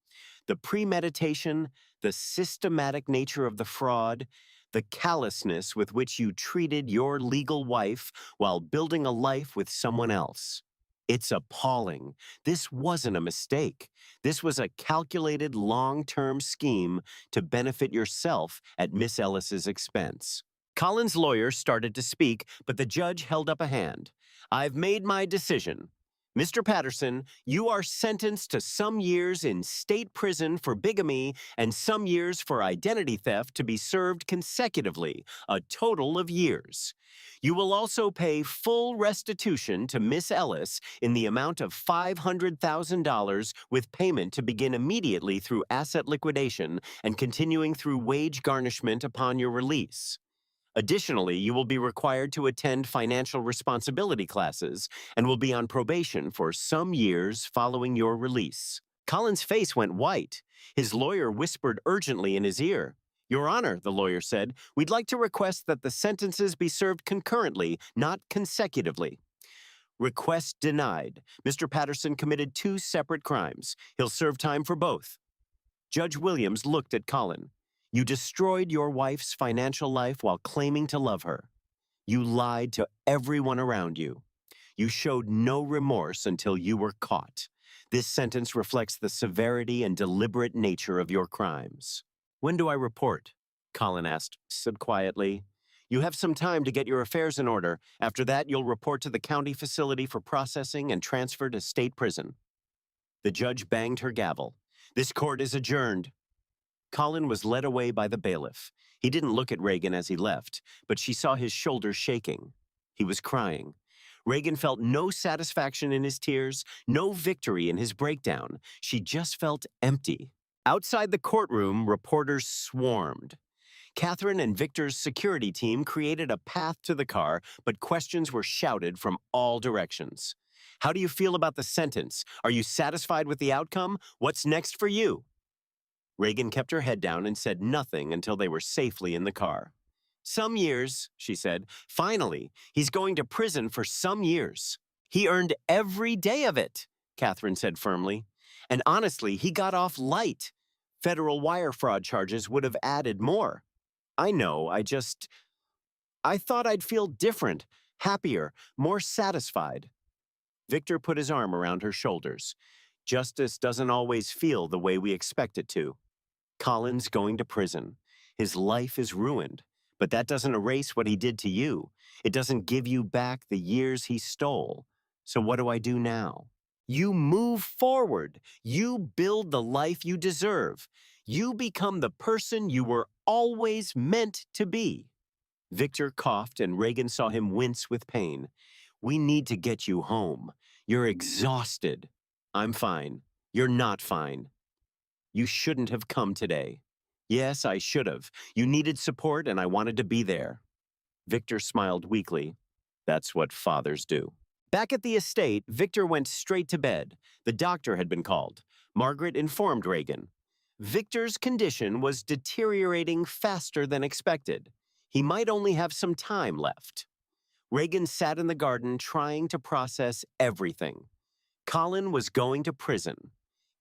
The premeditation, the systematic nature of the fraud, the callousness with which you treated your legal wife while building a life with someone else. It's appalling. This wasn't a mistake. This was a calculated long-term scheme to benefit yourself at Miss Ellis's expense. Colin's lawyer started to speak, but the judge held up a hand. I've made my decision. Mr. Patterson, you are sentenced to some years in state prison for bigamy and some years for identity theft to be served consecutively, a total of years. You will also pay full restitution to Miss Ellis in the amount of $500,000 with payment to begin immediately through asset liquidation and continuing through wage garnishment upon your release. Additionally, you will be required to attend financial responsibility classes and will be on probation for some years following your release. Colin's face went white. His lawyer whispered urgently in his ear. Your Honor, the lawyer said, we'd like to request that the sentences be served concurrently, not consecutively. Request denied. Mr. Patterson committed 2 separate crimes. He'll serve time for both. Judge Williams looked at Colin. You destroyed your wife's financial life while claiming to love her. You lied to everyone around you. You showed no remorse until you were caught. This sentence reflects the severity and deliberate nature of your crimes. When do I report? Colin asked, said quietly. You have some time to get your affairs in order. After that, you'll report to the county facility for processing and transfer to state prison. The judge banged her gavel. This court is adjourned. Colin was led away by the bailiff. He didn't look at Reagan as he left, but she saw his shoulders shaking. He was crying. Reagan felt no satisfaction in his tears, no victory in his breakdown. She just felt empty. Outside the courtroom, reporters swarmed. Catherine and Victor's security team created a path to the car, but questions were shouted from all directions. How do you feel about the sentence? Are you satisfied with the outcome? What's next for you? Reagan kept her head down and said nothing until they were safely in the car. Some years, she said. Finally, he's going to prison for some years. He earned every day of it, Catherine said firmly. And honestly, he got off light. Federal wire fraud charges would have added more. I know, I thought I'd feel different, happier, more satisfied. Victor put his arm around her shoulders. Justice doesn't always feel the way we expect it to. Colin's going to prison. His life is ruined. But that doesn't erase what he did to you. It doesn't give you back the years he stole. So what do I do now? You move forward. You build the life you deserve. You become the person you were always meant to be. Victor coughed and Reagan saw him wince with pain. We need to get you home. You're exhausted. I'm fine. You're not fine. You shouldn't have come today. Yes, I should have. You needed support and I wanted to be there. Victor smiled weakly. That's what fathers do. Back at the estate, Victor went straight to bed. The doctor had been called. Margaret informed Reagan. Victor's condition was deteriorating faster than expected. He might only have some time left. Reagan sat in the garden trying to process everything. Colin was going to prison.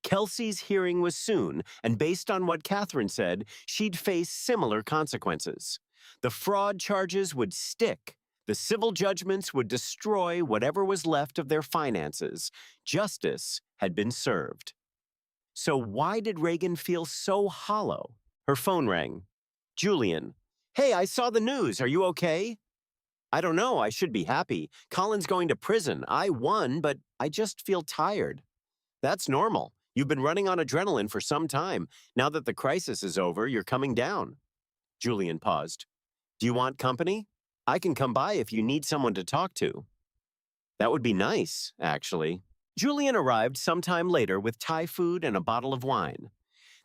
Kelsey's hearing was soon, and based on what Catherine said, she'd face similar consequences. The fraud charges would stick. The civil judgments would destroy whatever was left of their finances. Justice had been served. So why did Reagan feel so hollow? Her phone rang. Julian. Hey, I saw the news. Are you okay? I don't know. I should be happy. Colin's going to prison. I won, but I just feel tired. That's normal. You've been running on adrenaline for some time. Now that the crisis is over, you're coming down. Julian paused. Do you want company? I can come by if you need someone to talk to. That would be nice, actually. Julian arrived sometime later with Thai food and a bottle of wine.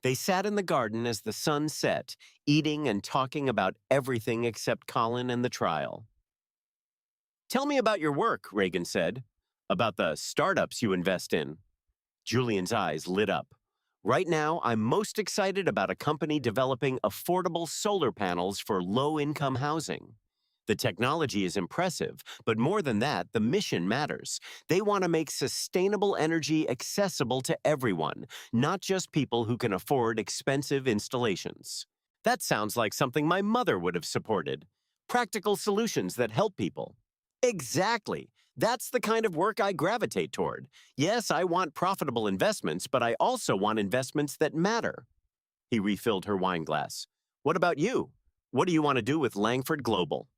They sat in the garden as the sun set, eating and talking about everything except Colin and the trial. Tell me about your work, Reagan said. About the startups you invest in. Julian's eyes lit up. Right now, I'm most excited about a company developing affordable solar panels for low-income housing. The technology is impressive, but more than that, the mission matters. They want to make sustainable energy accessible to everyone, not just people who can afford expensive installations. That sounds like something my mother would have supported. Practical solutions that help people. Exactly. That's the kind of work I gravitate toward. Yes, I want profitable investments, but I also want investments that matter. He refilled her wine glass. What about you? What do you want to do with Langford Global?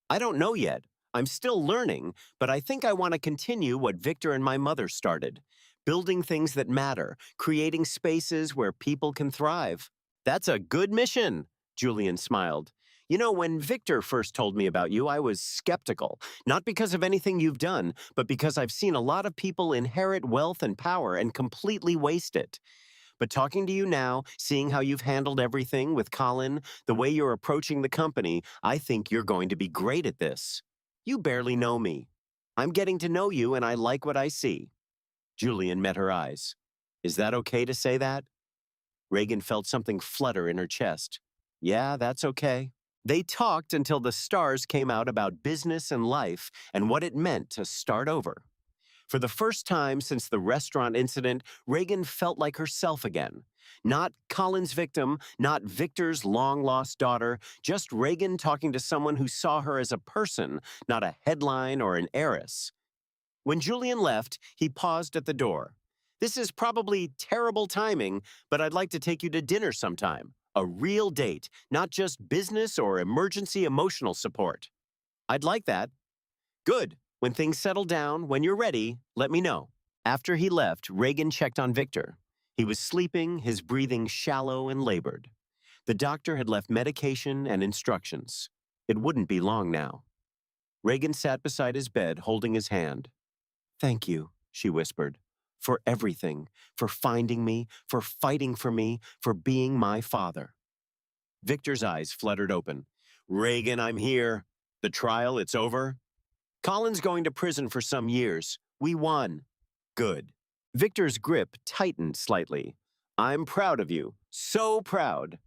I don't know yet. I'm still learning, but I think I want to continue what Victor and my mother started. Building things that matter, creating spaces where people can thrive. That's a good mission, Julian smiled. You know, when Victor first told me about you, I was skeptical. Not because of anything you've done, but because I've seen a lot of people inherit wealth and power and completely waste it. But talking to you now, seeing how you've handled everything with Colin, the way you're approaching the company, I think you're going to be great at this. You barely know me. I'm getting to know you and I like what I see. Julian met her eyes. Is that okay to say that? Reagan felt something flutter in her chest. Yeah, that's okay. They talked until the stars came out about business and life and what it meant to start over. For the first time since the restaurant incident, Reagan felt like herself again. Not Colin's victim, not Victor's long-lost daughter, just Reagan talking to someone who saw her as a person, not a headline or an heiress. When Julian left, he paused at the door. This is probably terrible timing, but I'd like to take you to dinner sometime. A real date, not just business or emergency emotional support. I'd like that. Good. When things settle down, when you're ready, let me know. After he left, Reagan checked on Victor. He was sleeping, his breathing shallow and labored. The doctor had left medication and instructions. It wouldn't be long now. Reagan sat beside his bed, holding his hand. Thank you, she whispered, for everything, for finding me, for fighting for me, for being my father. Victor's eyes fluttered open. Reagan, I'm here. The trial, it's over? Colin's going to prison for some years. We won. Good. Victor's grip tightened slightly. I'm proud of you. So proud.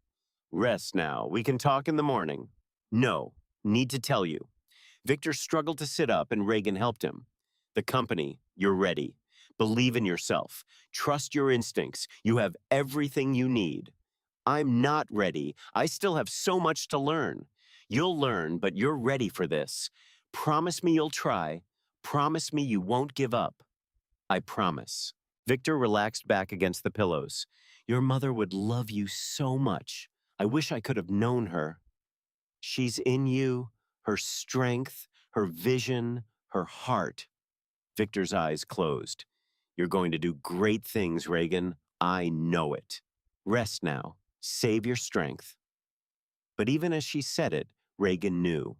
Rest now. We can talk in the morning. No. Need to tell you. Victor struggled to sit up and Reagan helped him. The company, you're ready. Believe in yourself. Trust your instincts. You have everything you need. I'm not ready. I still have so much to learn. You'll learn, but you're ready for this. Promise me you'll try. Promise me you won't give up." "I promise." Victor relaxed back against the pillows. "Your mother would love you so much. I wish I could have known her. She's in you, her strength, her vision, her heart." Victor's eyes closed. "You're going to do great things, Reagan. I know it. Rest now. Save your strength." But even as she said it, Reagan knew.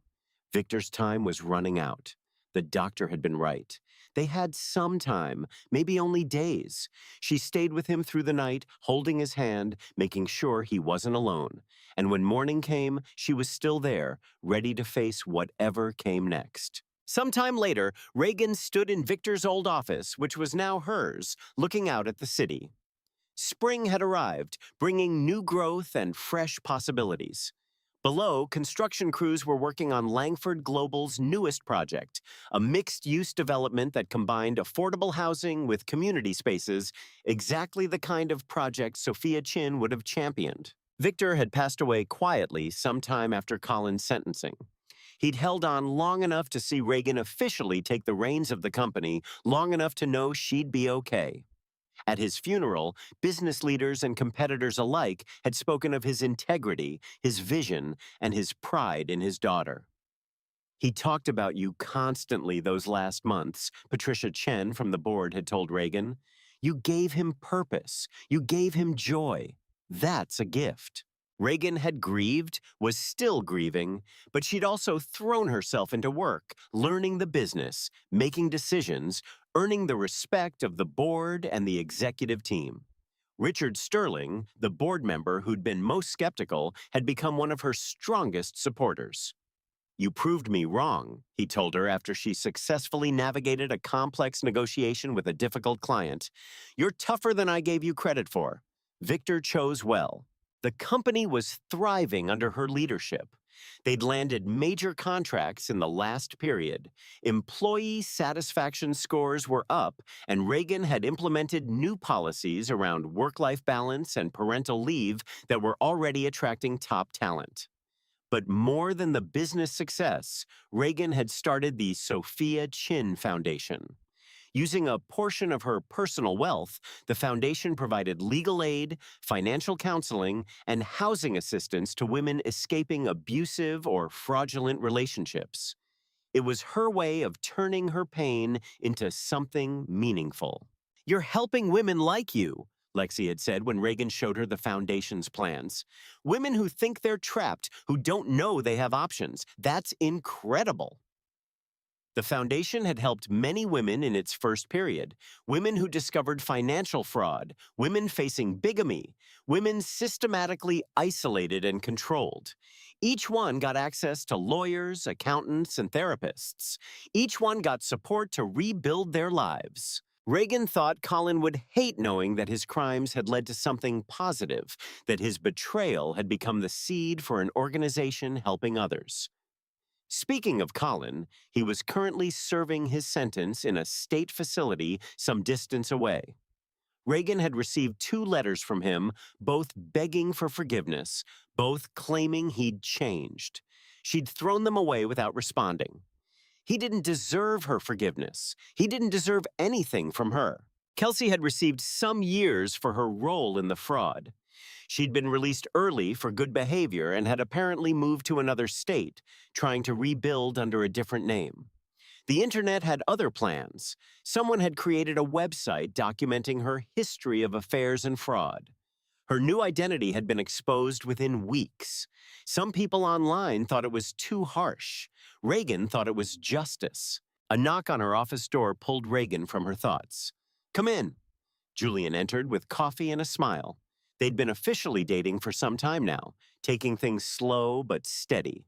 Victor's time was running out. The doctor had been right. They had some time, maybe only days. She stayed with him through the night, holding his hand, making sure he wasn't alone. And when morning came, she was still there, ready to face whatever came next. Sometime later, Reagan stood in Victor's old office, which was now hers, looking out at the city. Spring had arrived, bringing new growth and fresh possibilities. Below, construction crews were working on Langford Global's newest project, a mixed-use development that combined affordable housing with community spaces, exactly the kind of project Sophia Chin would have championed. Victor had passed away quietly sometime after Colin's sentencing. He'd held on long enough to see Reagan officially take the reins of the company, long enough to know she'd be okay. At his funeral, business leaders and competitors alike had spoken of his integrity, his vision, and his pride in his daughter. "He talked about you constantly those last months," Patricia Chen from the board had told Reagan. "You gave him purpose. You gave him joy. That's a gift." Reagan had grieved, was still grieving, but she'd also thrown herself into work, learning the business, making decisions, earning the respect of the board and the executive team. Richard Sterling, the board member who'd been most skeptical, had become one of her strongest supporters. "You proved me wrong," he told her after she successfully navigated a complex negotiation with a difficult client. "You're tougher than I gave you credit for." Victor chose well. The company was thriving under her leadership. They'd landed major contracts in the last period. Employee satisfaction scores were up, and Reagan had implemented new policies around work-life balance and parental leave that were already attracting top talent. But more than the business success, Reagan had started the Sophia Chin Foundation. Using a portion of her personal wealth, the foundation provided legal aid, financial counseling, and housing assistance to women escaping abusive or fraudulent relationships. It was her way of turning her pain into something meaningful. "You're helping women like you," Lexi had said when Reagan showed her the foundation's plans. "Women who think they're trapped, who don't know they have options. That's incredible." The foundation had helped many women in its first period, women who discovered financial fraud, women facing bigamy, women systematically isolated and controlled. Each one got access to lawyers, accountants, and therapists. Each one got support to rebuild their lives. Reagan thought Colin would hate knowing that his crimes had led to something positive, that his betrayal had become the seed for an organization helping others. Speaking of Colin, he was currently serving his sentence in a state facility some distance away. Reagan had received 2 letters from him, both begging for forgiveness, both claiming he'd changed. She'd thrown them away without responding. He didn't deserve her forgiveness. He didn't deserve anything from her. Kelsey had received some years for her role in the fraud. She'd been released early for good behavior and had apparently moved to another state, trying to rebuild under a different name. The internet had other plans. Someone had created a website documenting her history of affairs and fraud. Her new identity had been exposed within weeks. Some people online thought it was too harsh. Reagan thought it was justice. A knock on her office door pulled Reagan from her thoughts. "Come in." Julian entered with coffee and a smile. They'd been officially dating for some time now, taking things slow but steady.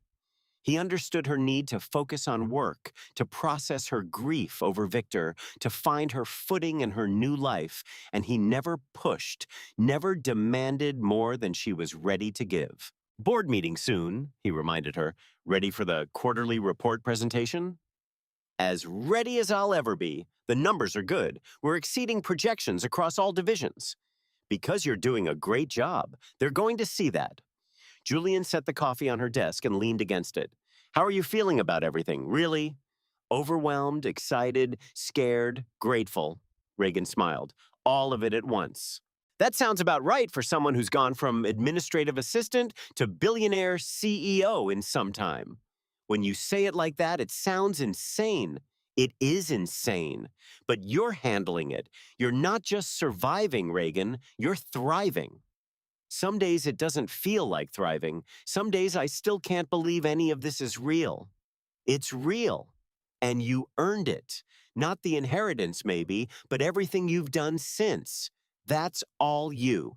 He understood her need to focus on work, to process her grief over Victor, to find her footing in her new life, and he never pushed, never demanded more than she was ready to give. "Board meeting soon," he reminded her. "Ready for the quarterly report presentation?" "As ready as I'll ever be. The numbers are good. We're exceeding projections across all divisions." "Because you're doing a great job. They're going to see that." Julian set the coffee on her desk and leaned against it. "How are you feeling about everything, really?" Overwhelmed, excited, scared, grateful. Reagan smiled. All of it at once. That sounds about right for someone who's gone from administrative assistant to billionaire CEO in some time. When you say it like that, it sounds insane. It is insane. But you're handling it. You're not just surviving, Reagan, you're thriving. Some days it doesn't feel like thriving. Some days I still can't believe any of this is real. It's real. And you earned it. Not the inheritance, maybe, but everything you've done since. That's all you.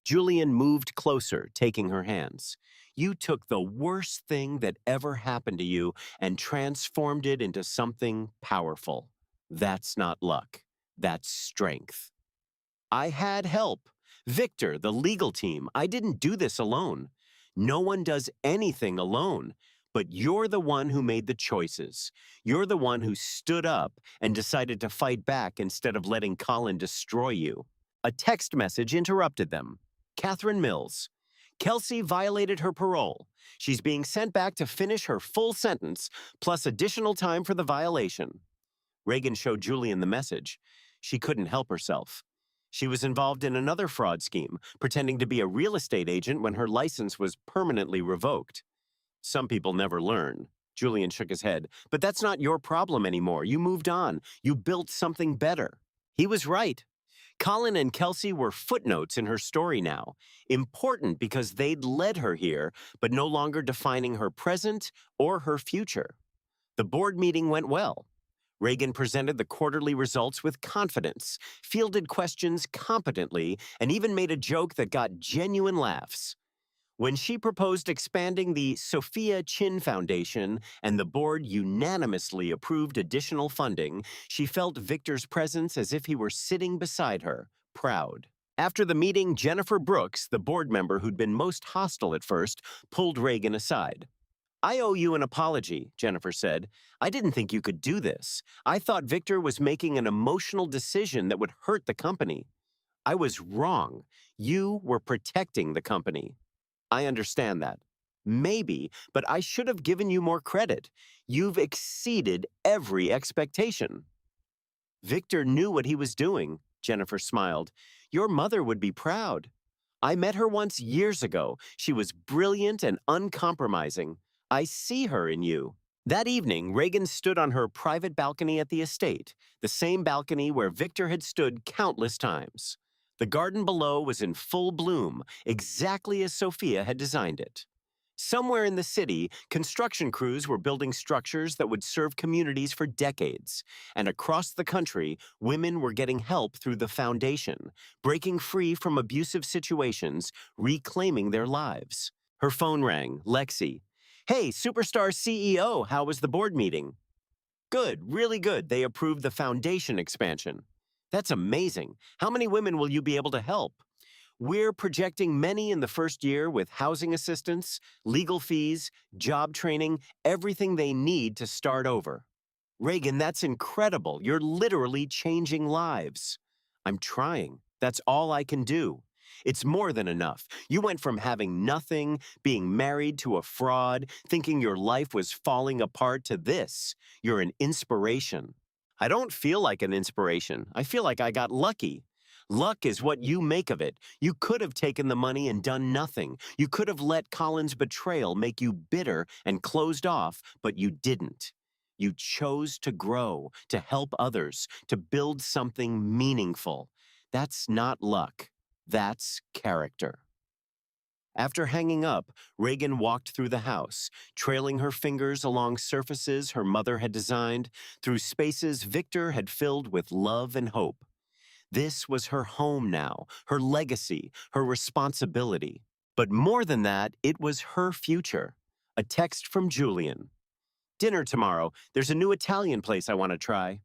Julian moved closer, taking her hands. You took the worst thing that ever happened to you and transformed it into something powerful. That's not luck. That's strength. I had help. Victor, the legal team. I didn't do this alone. No one does anything alone. But you're the one who made the choices. You're the one who stood up and decided to fight back instead of letting Colin destroy you. A text message interrupted them. Catherine Mills. Kelsey violated her parole. She's being sent back to finish her full sentence, plus additional time for the violation. Reagan showed Julian the message. She couldn't help herself. She was involved in another fraud scheme, pretending to be a real estate agent when her license was permanently revoked. Some people never learn. Julian shook his head. But that's not your problem anymore. You moved on. You built something better. He was right. Colin and Kelsey were footnotes in her story now. Important because they'd led her here, but no longer defining her present or her future. The board meeting went well. Reagan presented the quarterly results with confidence, fielded questions competently, and even made a joke that got genuine laughs. When she proposed expanding the Sophia Chin Foundation and the board unanimously approved additional funding, she felt Victor's presence as if he were sitting beside her, proud. After the meeting, Jennifer Brooks, the board member who'd been most hostile at first, pulled Reagan aside. I owe you an apology, Jennifer said. I didn't think you could do this. I thought Victor was making an emotional decision that would hurt the company. I was wrong. You were protecting the company. I understand that. Maybe, but I should have given you more credit. You've exceeded every expectation. Victor knew what he was doing, Jennifer smiled. Your mother would be proud. I met her once years ago. She was brilliant and uncompromising. I see her in you. That evening, Reagan stood on her private balcony at the estate, the same balcony where Victor had stood countless times. The garden below was in full bloom, exactly as Sophia had designed it. Somewhere in the city, construction crews were building structures that would serve communities for decades. And across the country, women were getting help through the foundation, breaking free from abusive situations, reclaiming their lives. Her phone rang. Lexi. Hey, Superstar CEO, how was the board meeting? Good, really good. They approved the foundation expansion. That's amazing. How many women will you be able to help? We're projecting many in the first year with housing assistance, legal fees, job training, everything they need to start over. Reagan, that's incredible. You're literally changing lives. I'm trying. That's all I can do. It's more than enough. You went from having nothing, being married to a fraud, thinking your life was falling apart to this. You're an inspiration. I don't feel like an inspiration. I feel like I got lucky. Luck is what you make of it. You could have taken the money and done nothing. You could have let Colin's betrayal make you bitter and closed off, but you didn't. You chose to grow, to help others, to build something meaningful. That's not luck. That's character. After hanging up, Reagan walked through the house, trailing her fingers along surfaces her mother had designed, through spaces Victor had filled with love and hope. This was her home now, her legacy, her responsibility. But more than that, it was her future. A text from Julian. Dinner tomorrow. There's a new Italian place I want to try.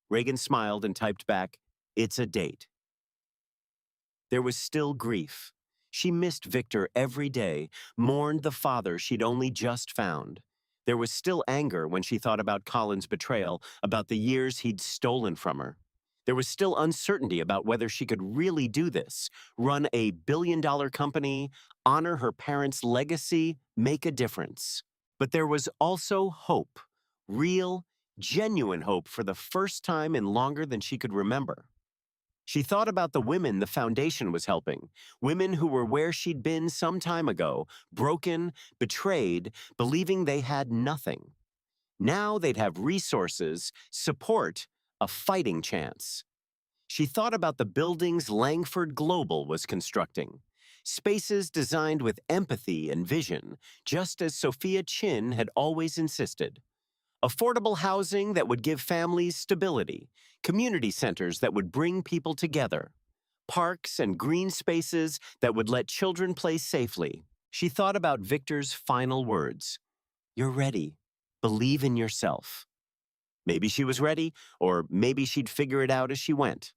Reagan smiled and typed back, it's a date. There was still grief. She missed Victor every day, mourned the father she'd only just found. There was still anger when she thought about Colin's betrayal, about the years he'd stolen from her. There was still uncertainty about whether she could really do this, run a billion-dollar company, honor her parents' legacy, make a difference. But there was also hope, Real, genuine hope for the first time in longer than she could remember. She thought about the women the foundation was helping, women who were where she'd been some time ago, broken, betrayed, believing they had nothing. Now they'd have resources, support, a fighting chance. She thought about the buildings Langford Global was constructing. Spaces designed with empathy and vision, just as Sophia Chin had always insisted. Affordable housing that would give families stability, community centers that would bring people together, parks and green spaces that would let children play safely. She thought about Victor's final words. You're ready. Believe in yourself. Maybe she was ready, or maybe she'd figure it out as she went.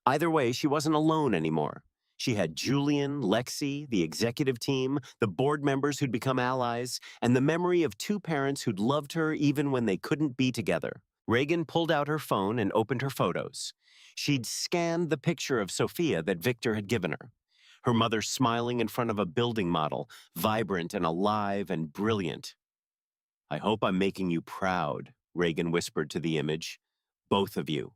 Either way, she wasn't alone anymore. She had Julian, Lexi, the executive team, the board members who'd become allies, and the memory of two parents who'd loved her even when they couldn't be together. Reagan pulled out her phone and opened her photos. She'd scanned the picture of Sophia that Victor had given her. Her mother smiling in front of a building model, vibrant and alive and brilliant. I hope I'm making you proud, Reagan whispered to the image. Both of you.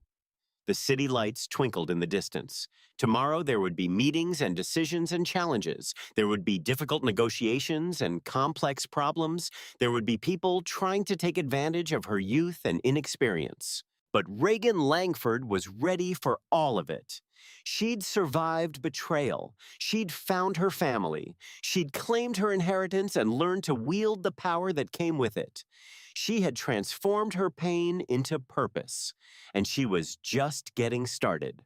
The city lights twinkled in the distance. Tomorrow there would be meetings and decisions and challenges. There would be difficult negotiations and complex problems. There would be people trying to take advantage of her youth and inexperience. But Reagan Langford was ready for all of it. She'd survived betrayal. She'd found her family. She'd claimed her inheritance and learned to wield the power that came with it. She had transformed her pain into purpose, and she was just getting started.